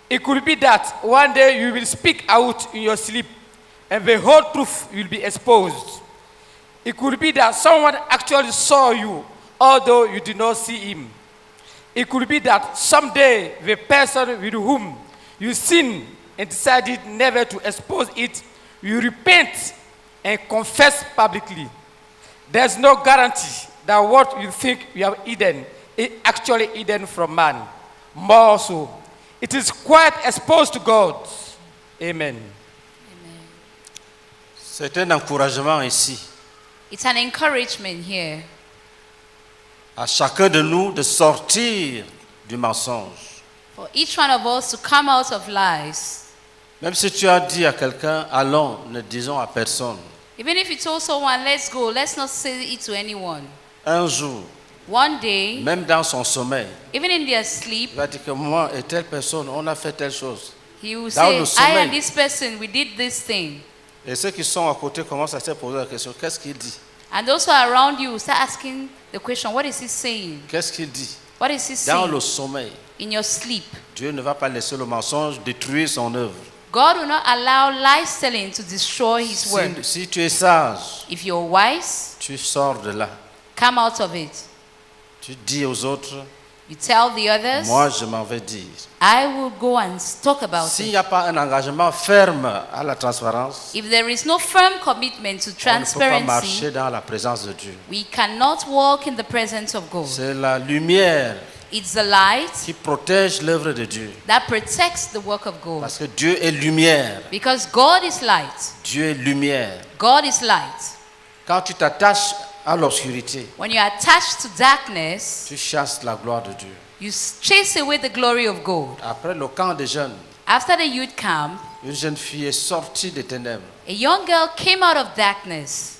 It could be that one day you will speak out in your sleep and the whole truth will be exposed. It could be that someone actually saw you, although you did not see him. It could be that someday the person with whom you sinned and decided never to expose it will repent and confess publicly. There's no guarantee that what you think you have hidden is actually hidden from man. More so, it is quite exposed to God. Amen. C'est un encouragement ici It's an encouragement here à chacun de nous de sortir du mensonge. for each one of us to come out of lies. Même si tu as dit à quelqu'un, allons, ne disons à personne. Even if you told someone, let's go, let's not say it to anyone. Un jour, One day, même dans son sommeil, even in their sleep, il va dire que moi et telle personne, on a fait telle chose. he will Dans say, le I sommeil. and this person, we did this thing. Et ceux qui sont à côté commencent à se poser la question, qu'est-ce qu'il dit? And those who are around you will start asking the question, what is he saying? Qu'est-ce qu'il dit? What is he Dans saying? le sommeil, In your sleep. Dieu ne va pas laisser le mensonge détruire son œuvre. God will not allow lies telling to destroy his work. Si tu es sage, If you're wise, tu sors de là. come out of it. Tu dis aux autres, You tell the others, moi je m'en vais dire. I will go and talk about S'il it. n'y a pas un engagement ferme à la transparence, If there is no firm commitment to on ne peut pas transparency, marcher dans la présence de Dieu. we cannot walk in the presence of God. C'est la lumière It's the light qui protège l'œuvre de Dieu. that protects the work of God. Parce que Dieu est lumière. Because God is light. Dieu est lumière. God is light. Quand tu t'attaches à l'obscurité, When you are attached to darkness, tu chasses la gloire de Dieu. you chase away the glory of God. Après le camp des jeunes, After the youth camp, une jeune fille est sortie des ténèbres. a young girl came out of darkness.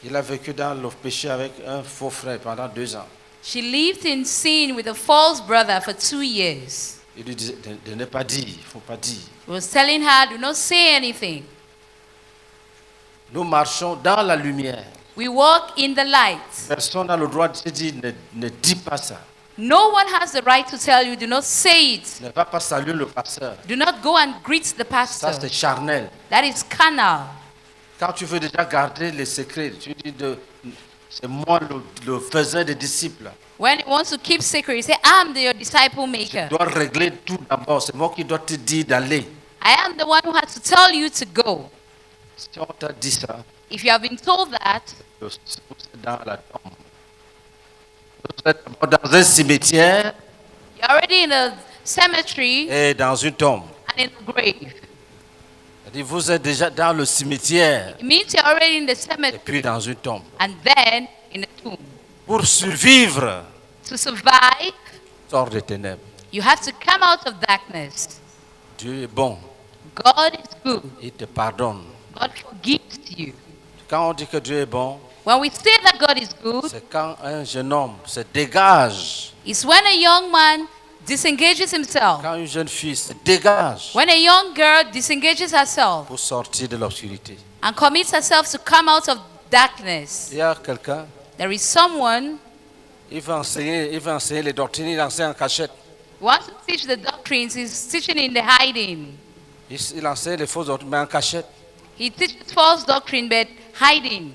Il a vécu dans le péché avec un faux frère pendant 2 ans. She lived in sin with a false brother for 2 years. Il lui disait de ne pas dire, il ne faut pas dire. He was telling her, do not say anything. Nous marchons dans la lumière. We walk in the light. Personne n'a le droit de te dire ne dis pas ça. No one has the right to tell you, do not say it. Ne va pas saluer le pasteur. Do not go and greet the Ça, pastor. c'est charnel. That is carnal. Quand tu veux déjà garder les secrets, tu dis c'est moi le faiseur des disciples. When he wants to keep secret, he say, I'm your disciple Je maker. dois régler tout d'abord. C'est moi qui dois te dire d'aller. I am the one who has to tell you to go. Si on t'a dit ça, If you have been told that, vous êtes dans la tombe. Vous êtes dans un cimetière you're already in a cemetery et dans une tombe. and in a grave. C'est-à-dire, vous êtes déjà dans le cimetière It means you're already in the et cemetery puis dans une tombe. and then in a tomb. Pour survivre, To survive, sors des ténèbres. you have to come out of darkness. Dieu est bon. God is good. Il te pardonne. God forgives you. Quand on dit que Dieu est bon, When we say that God is good, c'est quand un jeune homme se dégage. it's when a young man disengages himself. Quand une jeune fille se dégage When a young girl disengages herself pour sortir de l'obscurité. and commits herself to come out of darkness. Il y a quelqu'un, There is someone il veut enseigner les doctrines, il enseigne en cachette. who wants to teach the doctrines, he's teaching in the hiding. Il enseigne les fausses doctrines, mais en cachette. He teaches false doctrine, but hiding.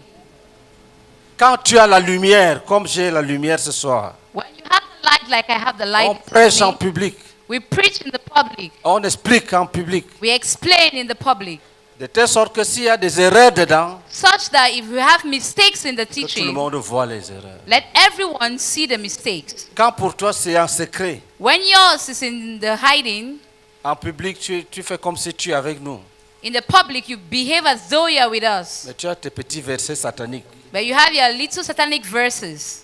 Quand tu as la lumière, comme j'ai la lumière ce soir, When you have the light like I have the light, on prêche en me, public, we preach in the public. on explique en public. We explain in the public. De telle sorte que s'il y a des erreurs dedans, Such that if you have mistakes in the que tout le teaching, monde voit les erreurs. let everyone see the mistakes. Quand pour toi c'est en secret, When yours is in the hiding, en public tu fais comme si tu es avec nous. in the public you behave as though you are with us. Mais tu as tes petits versets sataniques. But you have your little satanic verses.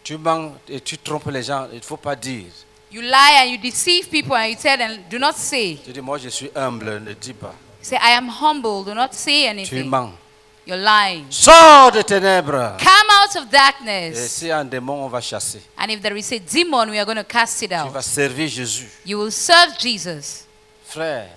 Tu mens et tu trompes les gens, il ne faut pas dire. You lie and you deceive people and you tell them, do not say. Tu dis, moi je suis humble, ne dis pas. You say, I am humble, do not say Tu anything. mens. You're lying. Sors des ténèbres. Come out of Et darkness. si un démon, on va chasser. And if there is a demon, we are going to cast it Tu vas out. servir Jésus. You will serve Jesus. Frère,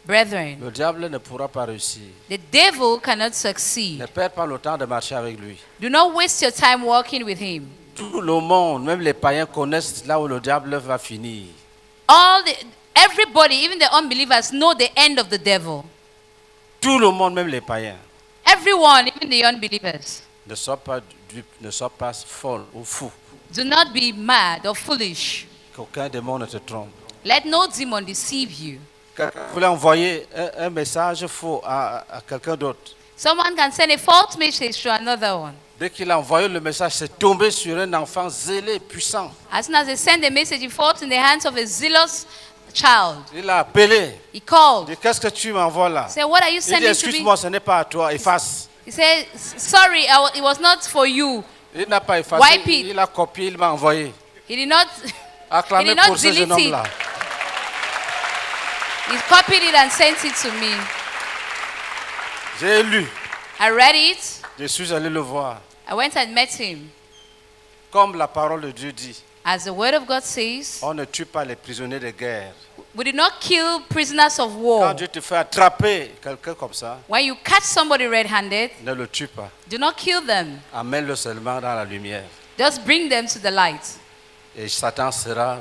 Brethren, le diable ne pourra pas réussir. the devil cannot succeed. Ne perds pas le temps de marcher avec lui. Do not waste your time walking with him. Tout le monde, même les païens, connaissent là où le diable va finir. Everybody, even the unbelievers, know the end of the devil. Tout le monde, même les païens, Everyone, even the unbelievers. ne soient pas dupes, ne soient pas folles ou fous. Do not be mad or foolish. Qu'aucun démon ne te trompe. Let no demon deceive you. Vous voulez envoyer un message faux à quelqu'un d'autre. Someone can send a false message to another one. Dès qu'il a envoyé le message, c'est tombé sur un enfant zélé, puissant. As soon as they send a message, it falls in the hands of a zealous child. Il a appelé. He called. Il dit, qu'est-ce que tu m'envoies là? Say, what are you Il dit, sending to me? excuse-moi, ce n'est pas à toi, efface. He said, sorry, it was not for you. Il n'a pas effacé, Wipe it. il a copié, il m'a envoyé. He did not, Acclamez he did not pour ce delete jeune it. homme-là. He copied it and sent it to me. J'ai lu, I read it. je suis allé le voir. I went and met him. Comme la parole de Dieu dit, As the word of God says, on ne tue pas les prisonniers de guerre. we did not kill prisoners of Quand war. Dieu te fait attraper quelqu'un comme ça, When you catch somebody red-handed, ne le tue pas. do not kill them. Amène-le seulement dans la lumière. Just bring them to the light. Et Satan sera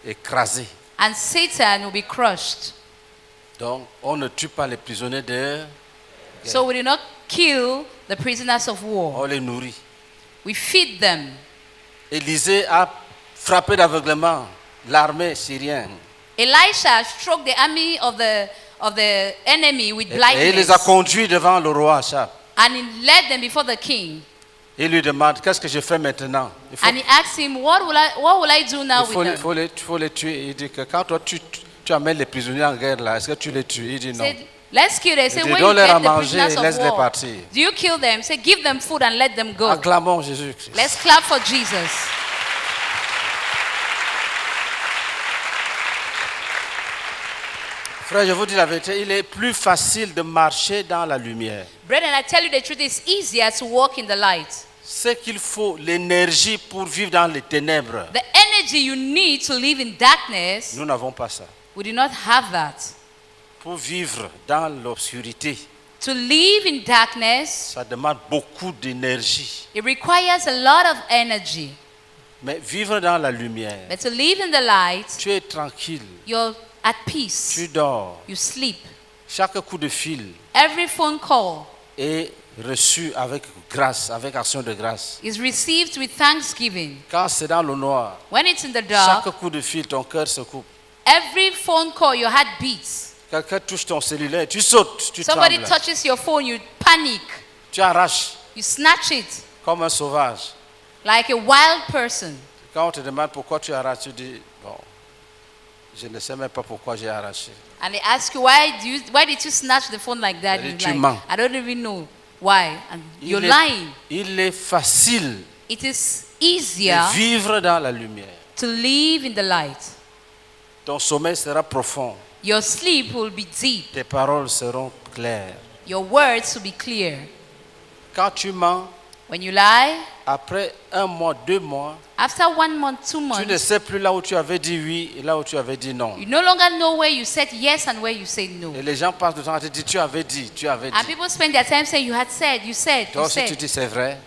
écrasé. And Satan will be crushed. Donc, on ne tue pas les prisonniers de guerre. So we do not kill the prisoners of war. On les nourrit. We feed them. Élisée a frappé d'aveuglement l'armée syrienne. Elisha struck the army of the enemy with Et il les a blindness. conduits devant le roi Achab. And he led them before the king. Il lui demande, qu'est-ce que je fais maintenant? Il faut, And he asked him, what will I do now with them? faut les tuer. Il dit que quand toi tu amènes les prisonniers en guerre là, est-ce que tu les tues? Il dit He non. said, let's kill them. He said, dit, when you donne-leur à get the manger prisoners et of laisse-les war, partir. do you kill them? Say, give them food and let them go. Acclamons Jésus-Christ. Let's clap for Jesus. Frère, je vous dis la vérité, il est plus facile de marcher dans la lumière. Brethren, I tell you the truth, it's easier to walk in the light. C'est qu'il faut l'énergie pour vivre dans les ténèbres. The energy you need to live in darkness, Nous n'avons pas ça. we do not have that. Pour vivre dans l'obscurité, To live in darkness, ça demande beaucoup d'énergie. it requires a lot of energy. Mais vivre dans la lumière, But to live in the light, tu es tranquille, you're at peace. tu dors. You sleep. Chaque coup de fil Every phone call est reçu avec grâce, avec action de grâce. is received with thanksgiving. Quand c'est dans le noir, When it's in the dark, chaque coup de fil, ton cœur se coupe. every phone call, your heart beats. Quelqu'un touche ton cellulaire, tu sautes, tu Somebody trembles, touches your phone, you panic. tu arraches You snatch it comme un sauvage. like a wild person. Quand on te demande pourquoi tu arraches, tu dis, bon, je ne sais même pas pourquoi j'ai arraché. And they ask you, why did you snatch the phone like that? Elle And dit, you're tu like, mens. I don't even know why. And you're Il est- lying. Il est facile It is de easier vivre dans la lumière. to live in the light. Ton sommeil sera profond. Your sleep will be deep. Tes paroles seront claires. Your words will be clear. Quand tu mens, When you lie, après 1 mois, 2 mois, after 1 month, 2 tu ne months, sais plus là où tu avais dit oui et là où tu avais dit non. you no longer know where you said yes and where you said no. Et les gens passent le temps à te dire, tu avais dit, tu avais And dit. people spend their time saying, you had said, you said, Toi you aussi tu said. dis, c'est vrai.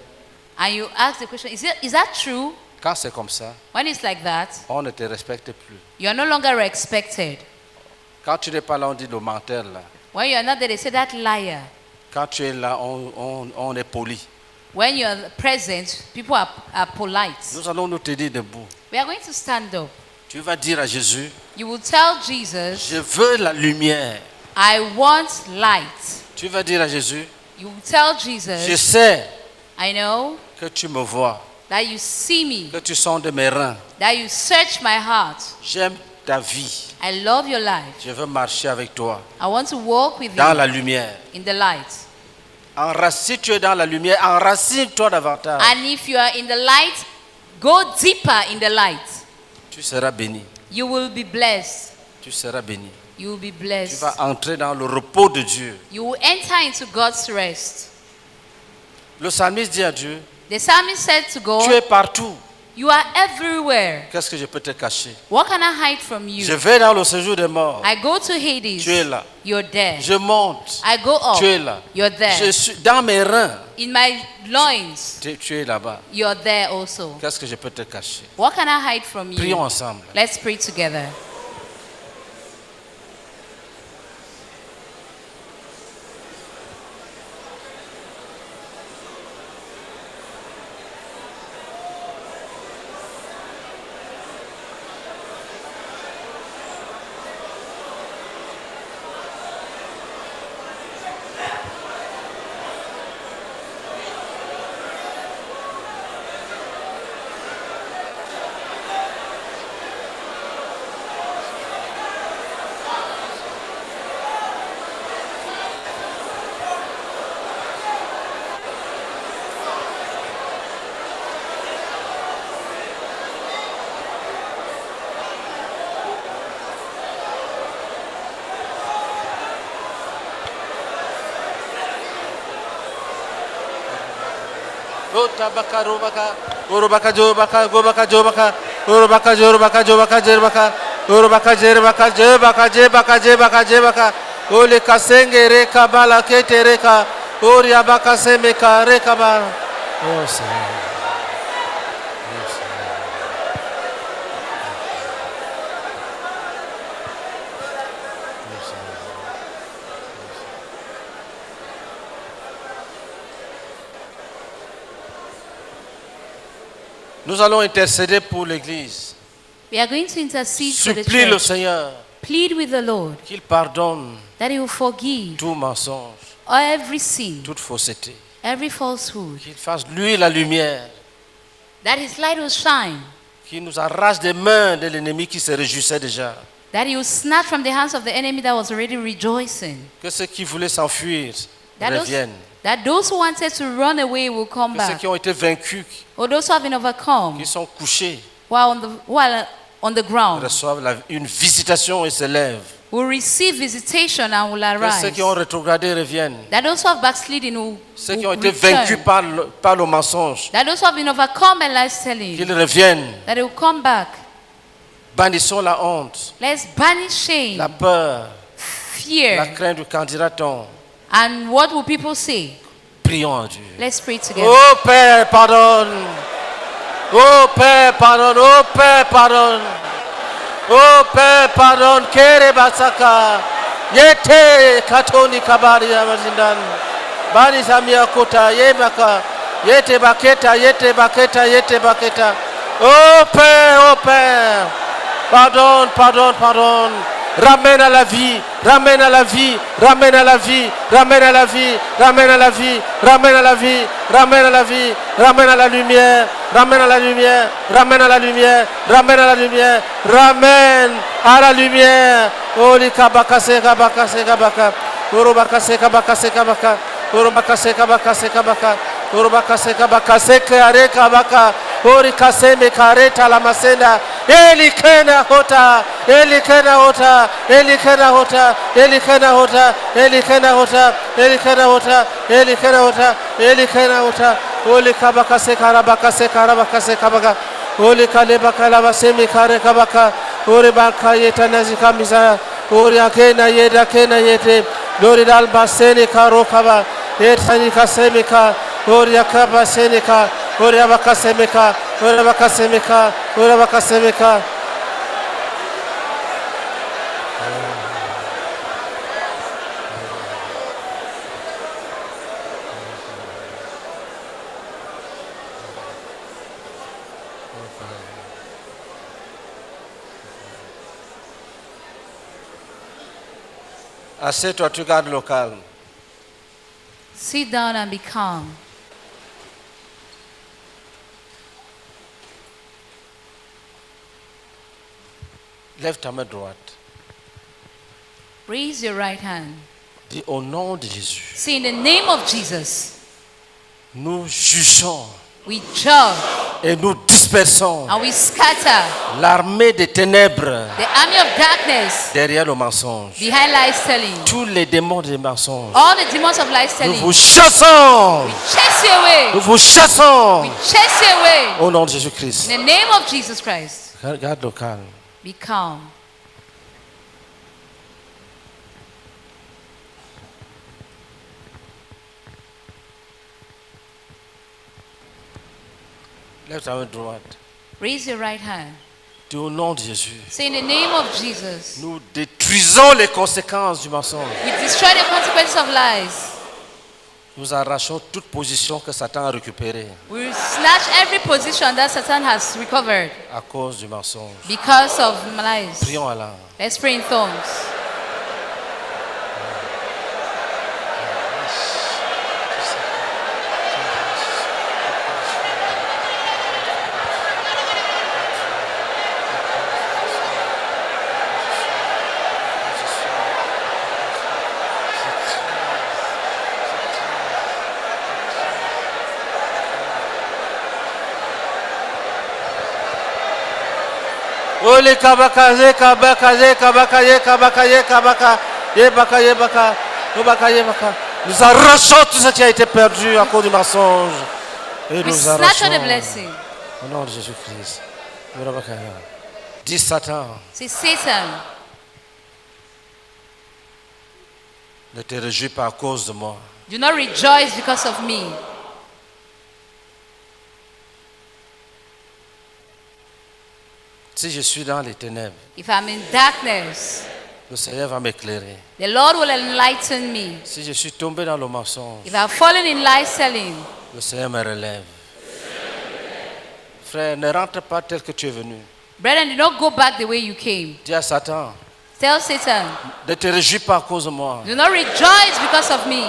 And you ask the question, is that true? Quand c'est comme ça, When it's like that, on ne te respecte plus. you are no longer expected. Quand tu n'es pas là, on dit le menteur là. When you are not there, they say that liar. Quand tu es là, on est poli. When you are present, people are polite. Nous allons nous tenir debout. We are going to stand up. Tu vas dire à Jésus, You will tell Jesus, je veux la lumière. I want light. Tu vas dire à Jésus, You will tell je Jesus, sais I know que tu me vois, that you see me, que tu sondes mes reins. that you search my heart. J'aime ta vie. I love your life. Je veux marcher avec toi I want to walk with dans you la lumière. in the light. Si tu es dans la lumière, enracine-toi davantage. And if you are in the light, go deeper in the light. Tu seras béni. You will be blessed. Tu seras béni. You will be Tu blessed. vas entrer dans le repos de Dieu. You will enter into God's rest. Le psalmiste dit à Dieu, The psalmist said to tu es God, partout. You are everywhere. Qu'est-ce que je peux te cacher? What can I hide from you? Je vais dans le séjour des morts. I go to Hades. Tu es là. You're there. Je monte. I go up. Tu es là. You're there. Je suis dans mes reins. In my loins, Tu es là-bas. you're there also. Qu'est-ce que je peux te cacher? What can I hide from you? Prions ensemble. Let's pray together. Tabaka robaka, urubaka jobaka, gobaka jobaka, urubaka jorubaka jobaka jerbaka, urubaka jerbaka jebaka jebaka jebaka jebaka, ole kasenge reka bala kete reka, ori abaka semeka reka ba. Oh Seigneur. Nous allons intercéder pour l'Église. We are going to intercede for the Supplie le church. Seigneur Plead with the Lord qu'il pardonne that He will forgive tout mensonge, every sin, toute fausseté. every falsehood, Qu'il fasse lui la lumière, that His light will shine, qu'il nous arrache des mains de l'ennemi qui se réjouissait déjà. that He will snatch from the hands of the enemy that was already rejoicing, Que ceux qui voulaient s'enfuir that those, reviennent. that those who wanted to run away will come Que ceux back, qui ont été vaincus, or those who have been overcome qui sont couchés, while on the ground reçoivent une visitation et se lèvent. will receive visitation and will Que ceux arise. qui ont rétrogradé reviennent. That those who have backslidden will, Ceux qui will ont été return. vaincus par le mensonge, That those who have been overcome by lies telling, qu'ils reviennent. that they will come back. Bannissons la honte, Let's banish shame, la peur, la fear, crainte du candidaton. and what will people say? Prions à Dieu. Let's pray together. Oh Père, pardonne. Oh Père, pardonne. Oh Père, pardonne. Oh Père, pardonne. Kere basaka. Yete katoni kabari ya mazindan. Bani samia kota yemaka. Yete baketa, yete baketa, yete baketa. Oh Père, pardonne, pardonne, pardonne. Ramène à la vie, ramène à la vie, ramène à la vie, ramène à la vie, ramène à la vie, ramène à la vie, ramène à la vie, ramène à la lumière, ramène à la lumière, ramène à la lumière, ramène à la lumière, ramène à la lumière. Oli kabakase kabakase kabaka, urubakase kabakase kabaka, urubakase kabakase kabaka, urubakase kabakase kare kabaka, ori kaseme kareta la masenda. Elikena hota, elikena hota, elikena hota, elikena hota, elikena hota, elikena hota, elikena hota, elikena hota. Oli kabakase karabakase karabakase kabaka, oli kalebaka labasemi kare kabaka, ori baka yeta nazika misa, ori akena yeda kena yete, lori dalbaseni karo kaba, etani kasemika, ori akaba senika. Ora bakasemeka, ora bakasemeka, ora bakasemeka. Assieds-toi, tu gardes le calme. Sit down and be calm. Lève ta main droite. Raise your right hand. Dis au nom de Jésus. Say, in the name of Jesus, Nous jugeons we judge Et nous dispersons and we scatter l'armée des ténèbres the army of darkness derrière le mensonge. behind lies telling. Tous les démons des mensonges. All the demons of lies Nous telling. vous chassons. Chase you away. Nous vous chassons. We chase you away. Au nom de Jésus-Christ. In the name of Jesus Christ. Regarde le calme. Be calm. Lève ta main droite. Raise your right hand. Dis au nom de Jésus. Say in the name of Jesus. Nous détruisons les conséquences du mensonge. We destroy the consequences of lies. Nous arrachons toute position que Satan a récupérée We snatch every position that Satan has recovered à cause du mensonge. because of lies. Prions Allah. Let's pray in tongues. Ole kabaka ye kabaka ye kabaka ye kabaka ye kabaka ye baka ye baka ye baka ye baka. Nous arrachons tout ce qui a été perdu à cause du mensonge. Et We nous snatch arrachons. all the blessing. Au nom de Jésus-Christ. Dis Satan, Say, Satan, ne te réjouis pas à cause de moi. do not rejoice because of me. Si je suis dans les ténèbres, If I'm in darkness, le Seigneur va m'éclairer. the Lord will enlighten me. Si je suis tombé dans le mensonge, If I've fallen in lies telling, le Seigneur me relève. Frère, ne rentre pas tel que tu es venu. brethren, do not go back the way you came. Dis à Satan, Tell Satan, ne te réjouis pas à cause de moi. do not rejoice because of me.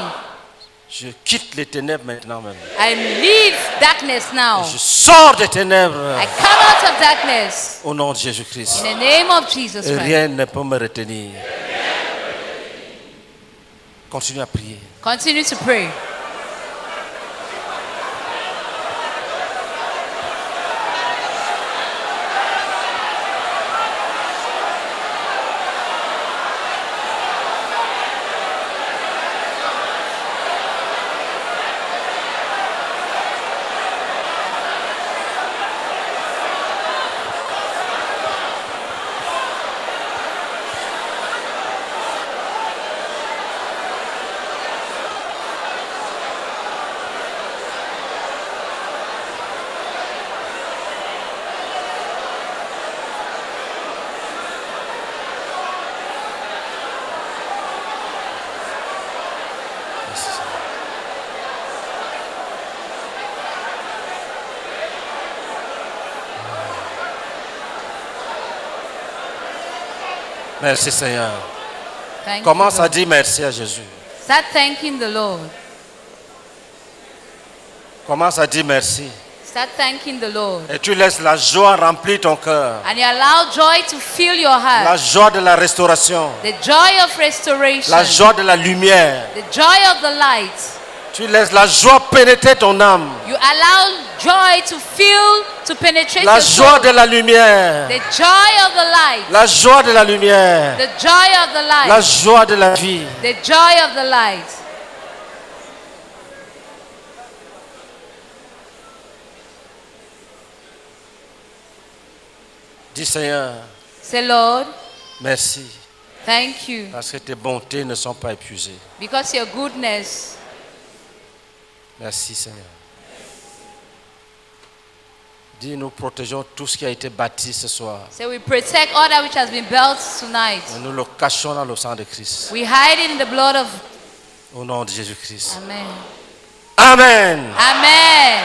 Je quitte les ténèbres maintenant même. I leave darkness now. Je sors des ténèbres I come out of darkness au nom de Jésus-Christ. in the name of Jesus Et Christ. rien ne peut me retenir. Continue à prier. Continue to pray. Merci Seigneur. Thank you, Commence à Lord. dire merci à Jésus. Start thanking the Lord. Commence à dire merci. Start thanking the Lord. Et tu laisses la joie remplir ton cœur. And you allow joy to fill your La heart. joie de la restauration. The joy of restoration. La joie de la lumière. The joy of the light. Tu laisses la joie pénétrer ton âme. You allow joy to fill, to penetrate La your joie soul. de la lumière. The joy of the light. La joie de la lumière. The joy of the light. La joie de la vie. The joy of the light. Dis Seigneur, Say, Lord, merci. thank you. Parce que tes bontés ne sont pas épuisées. Because your goodness. Merci Seigneur. Dis, nous protégeons tout ce qui a été bâti ce soir. Say, we protect all that which has been built tonight. Et nous le cachons dans le sang de Christ. We hide it in the blood of. Au nom de Jésus-Christ. Amen. Amen. Amen.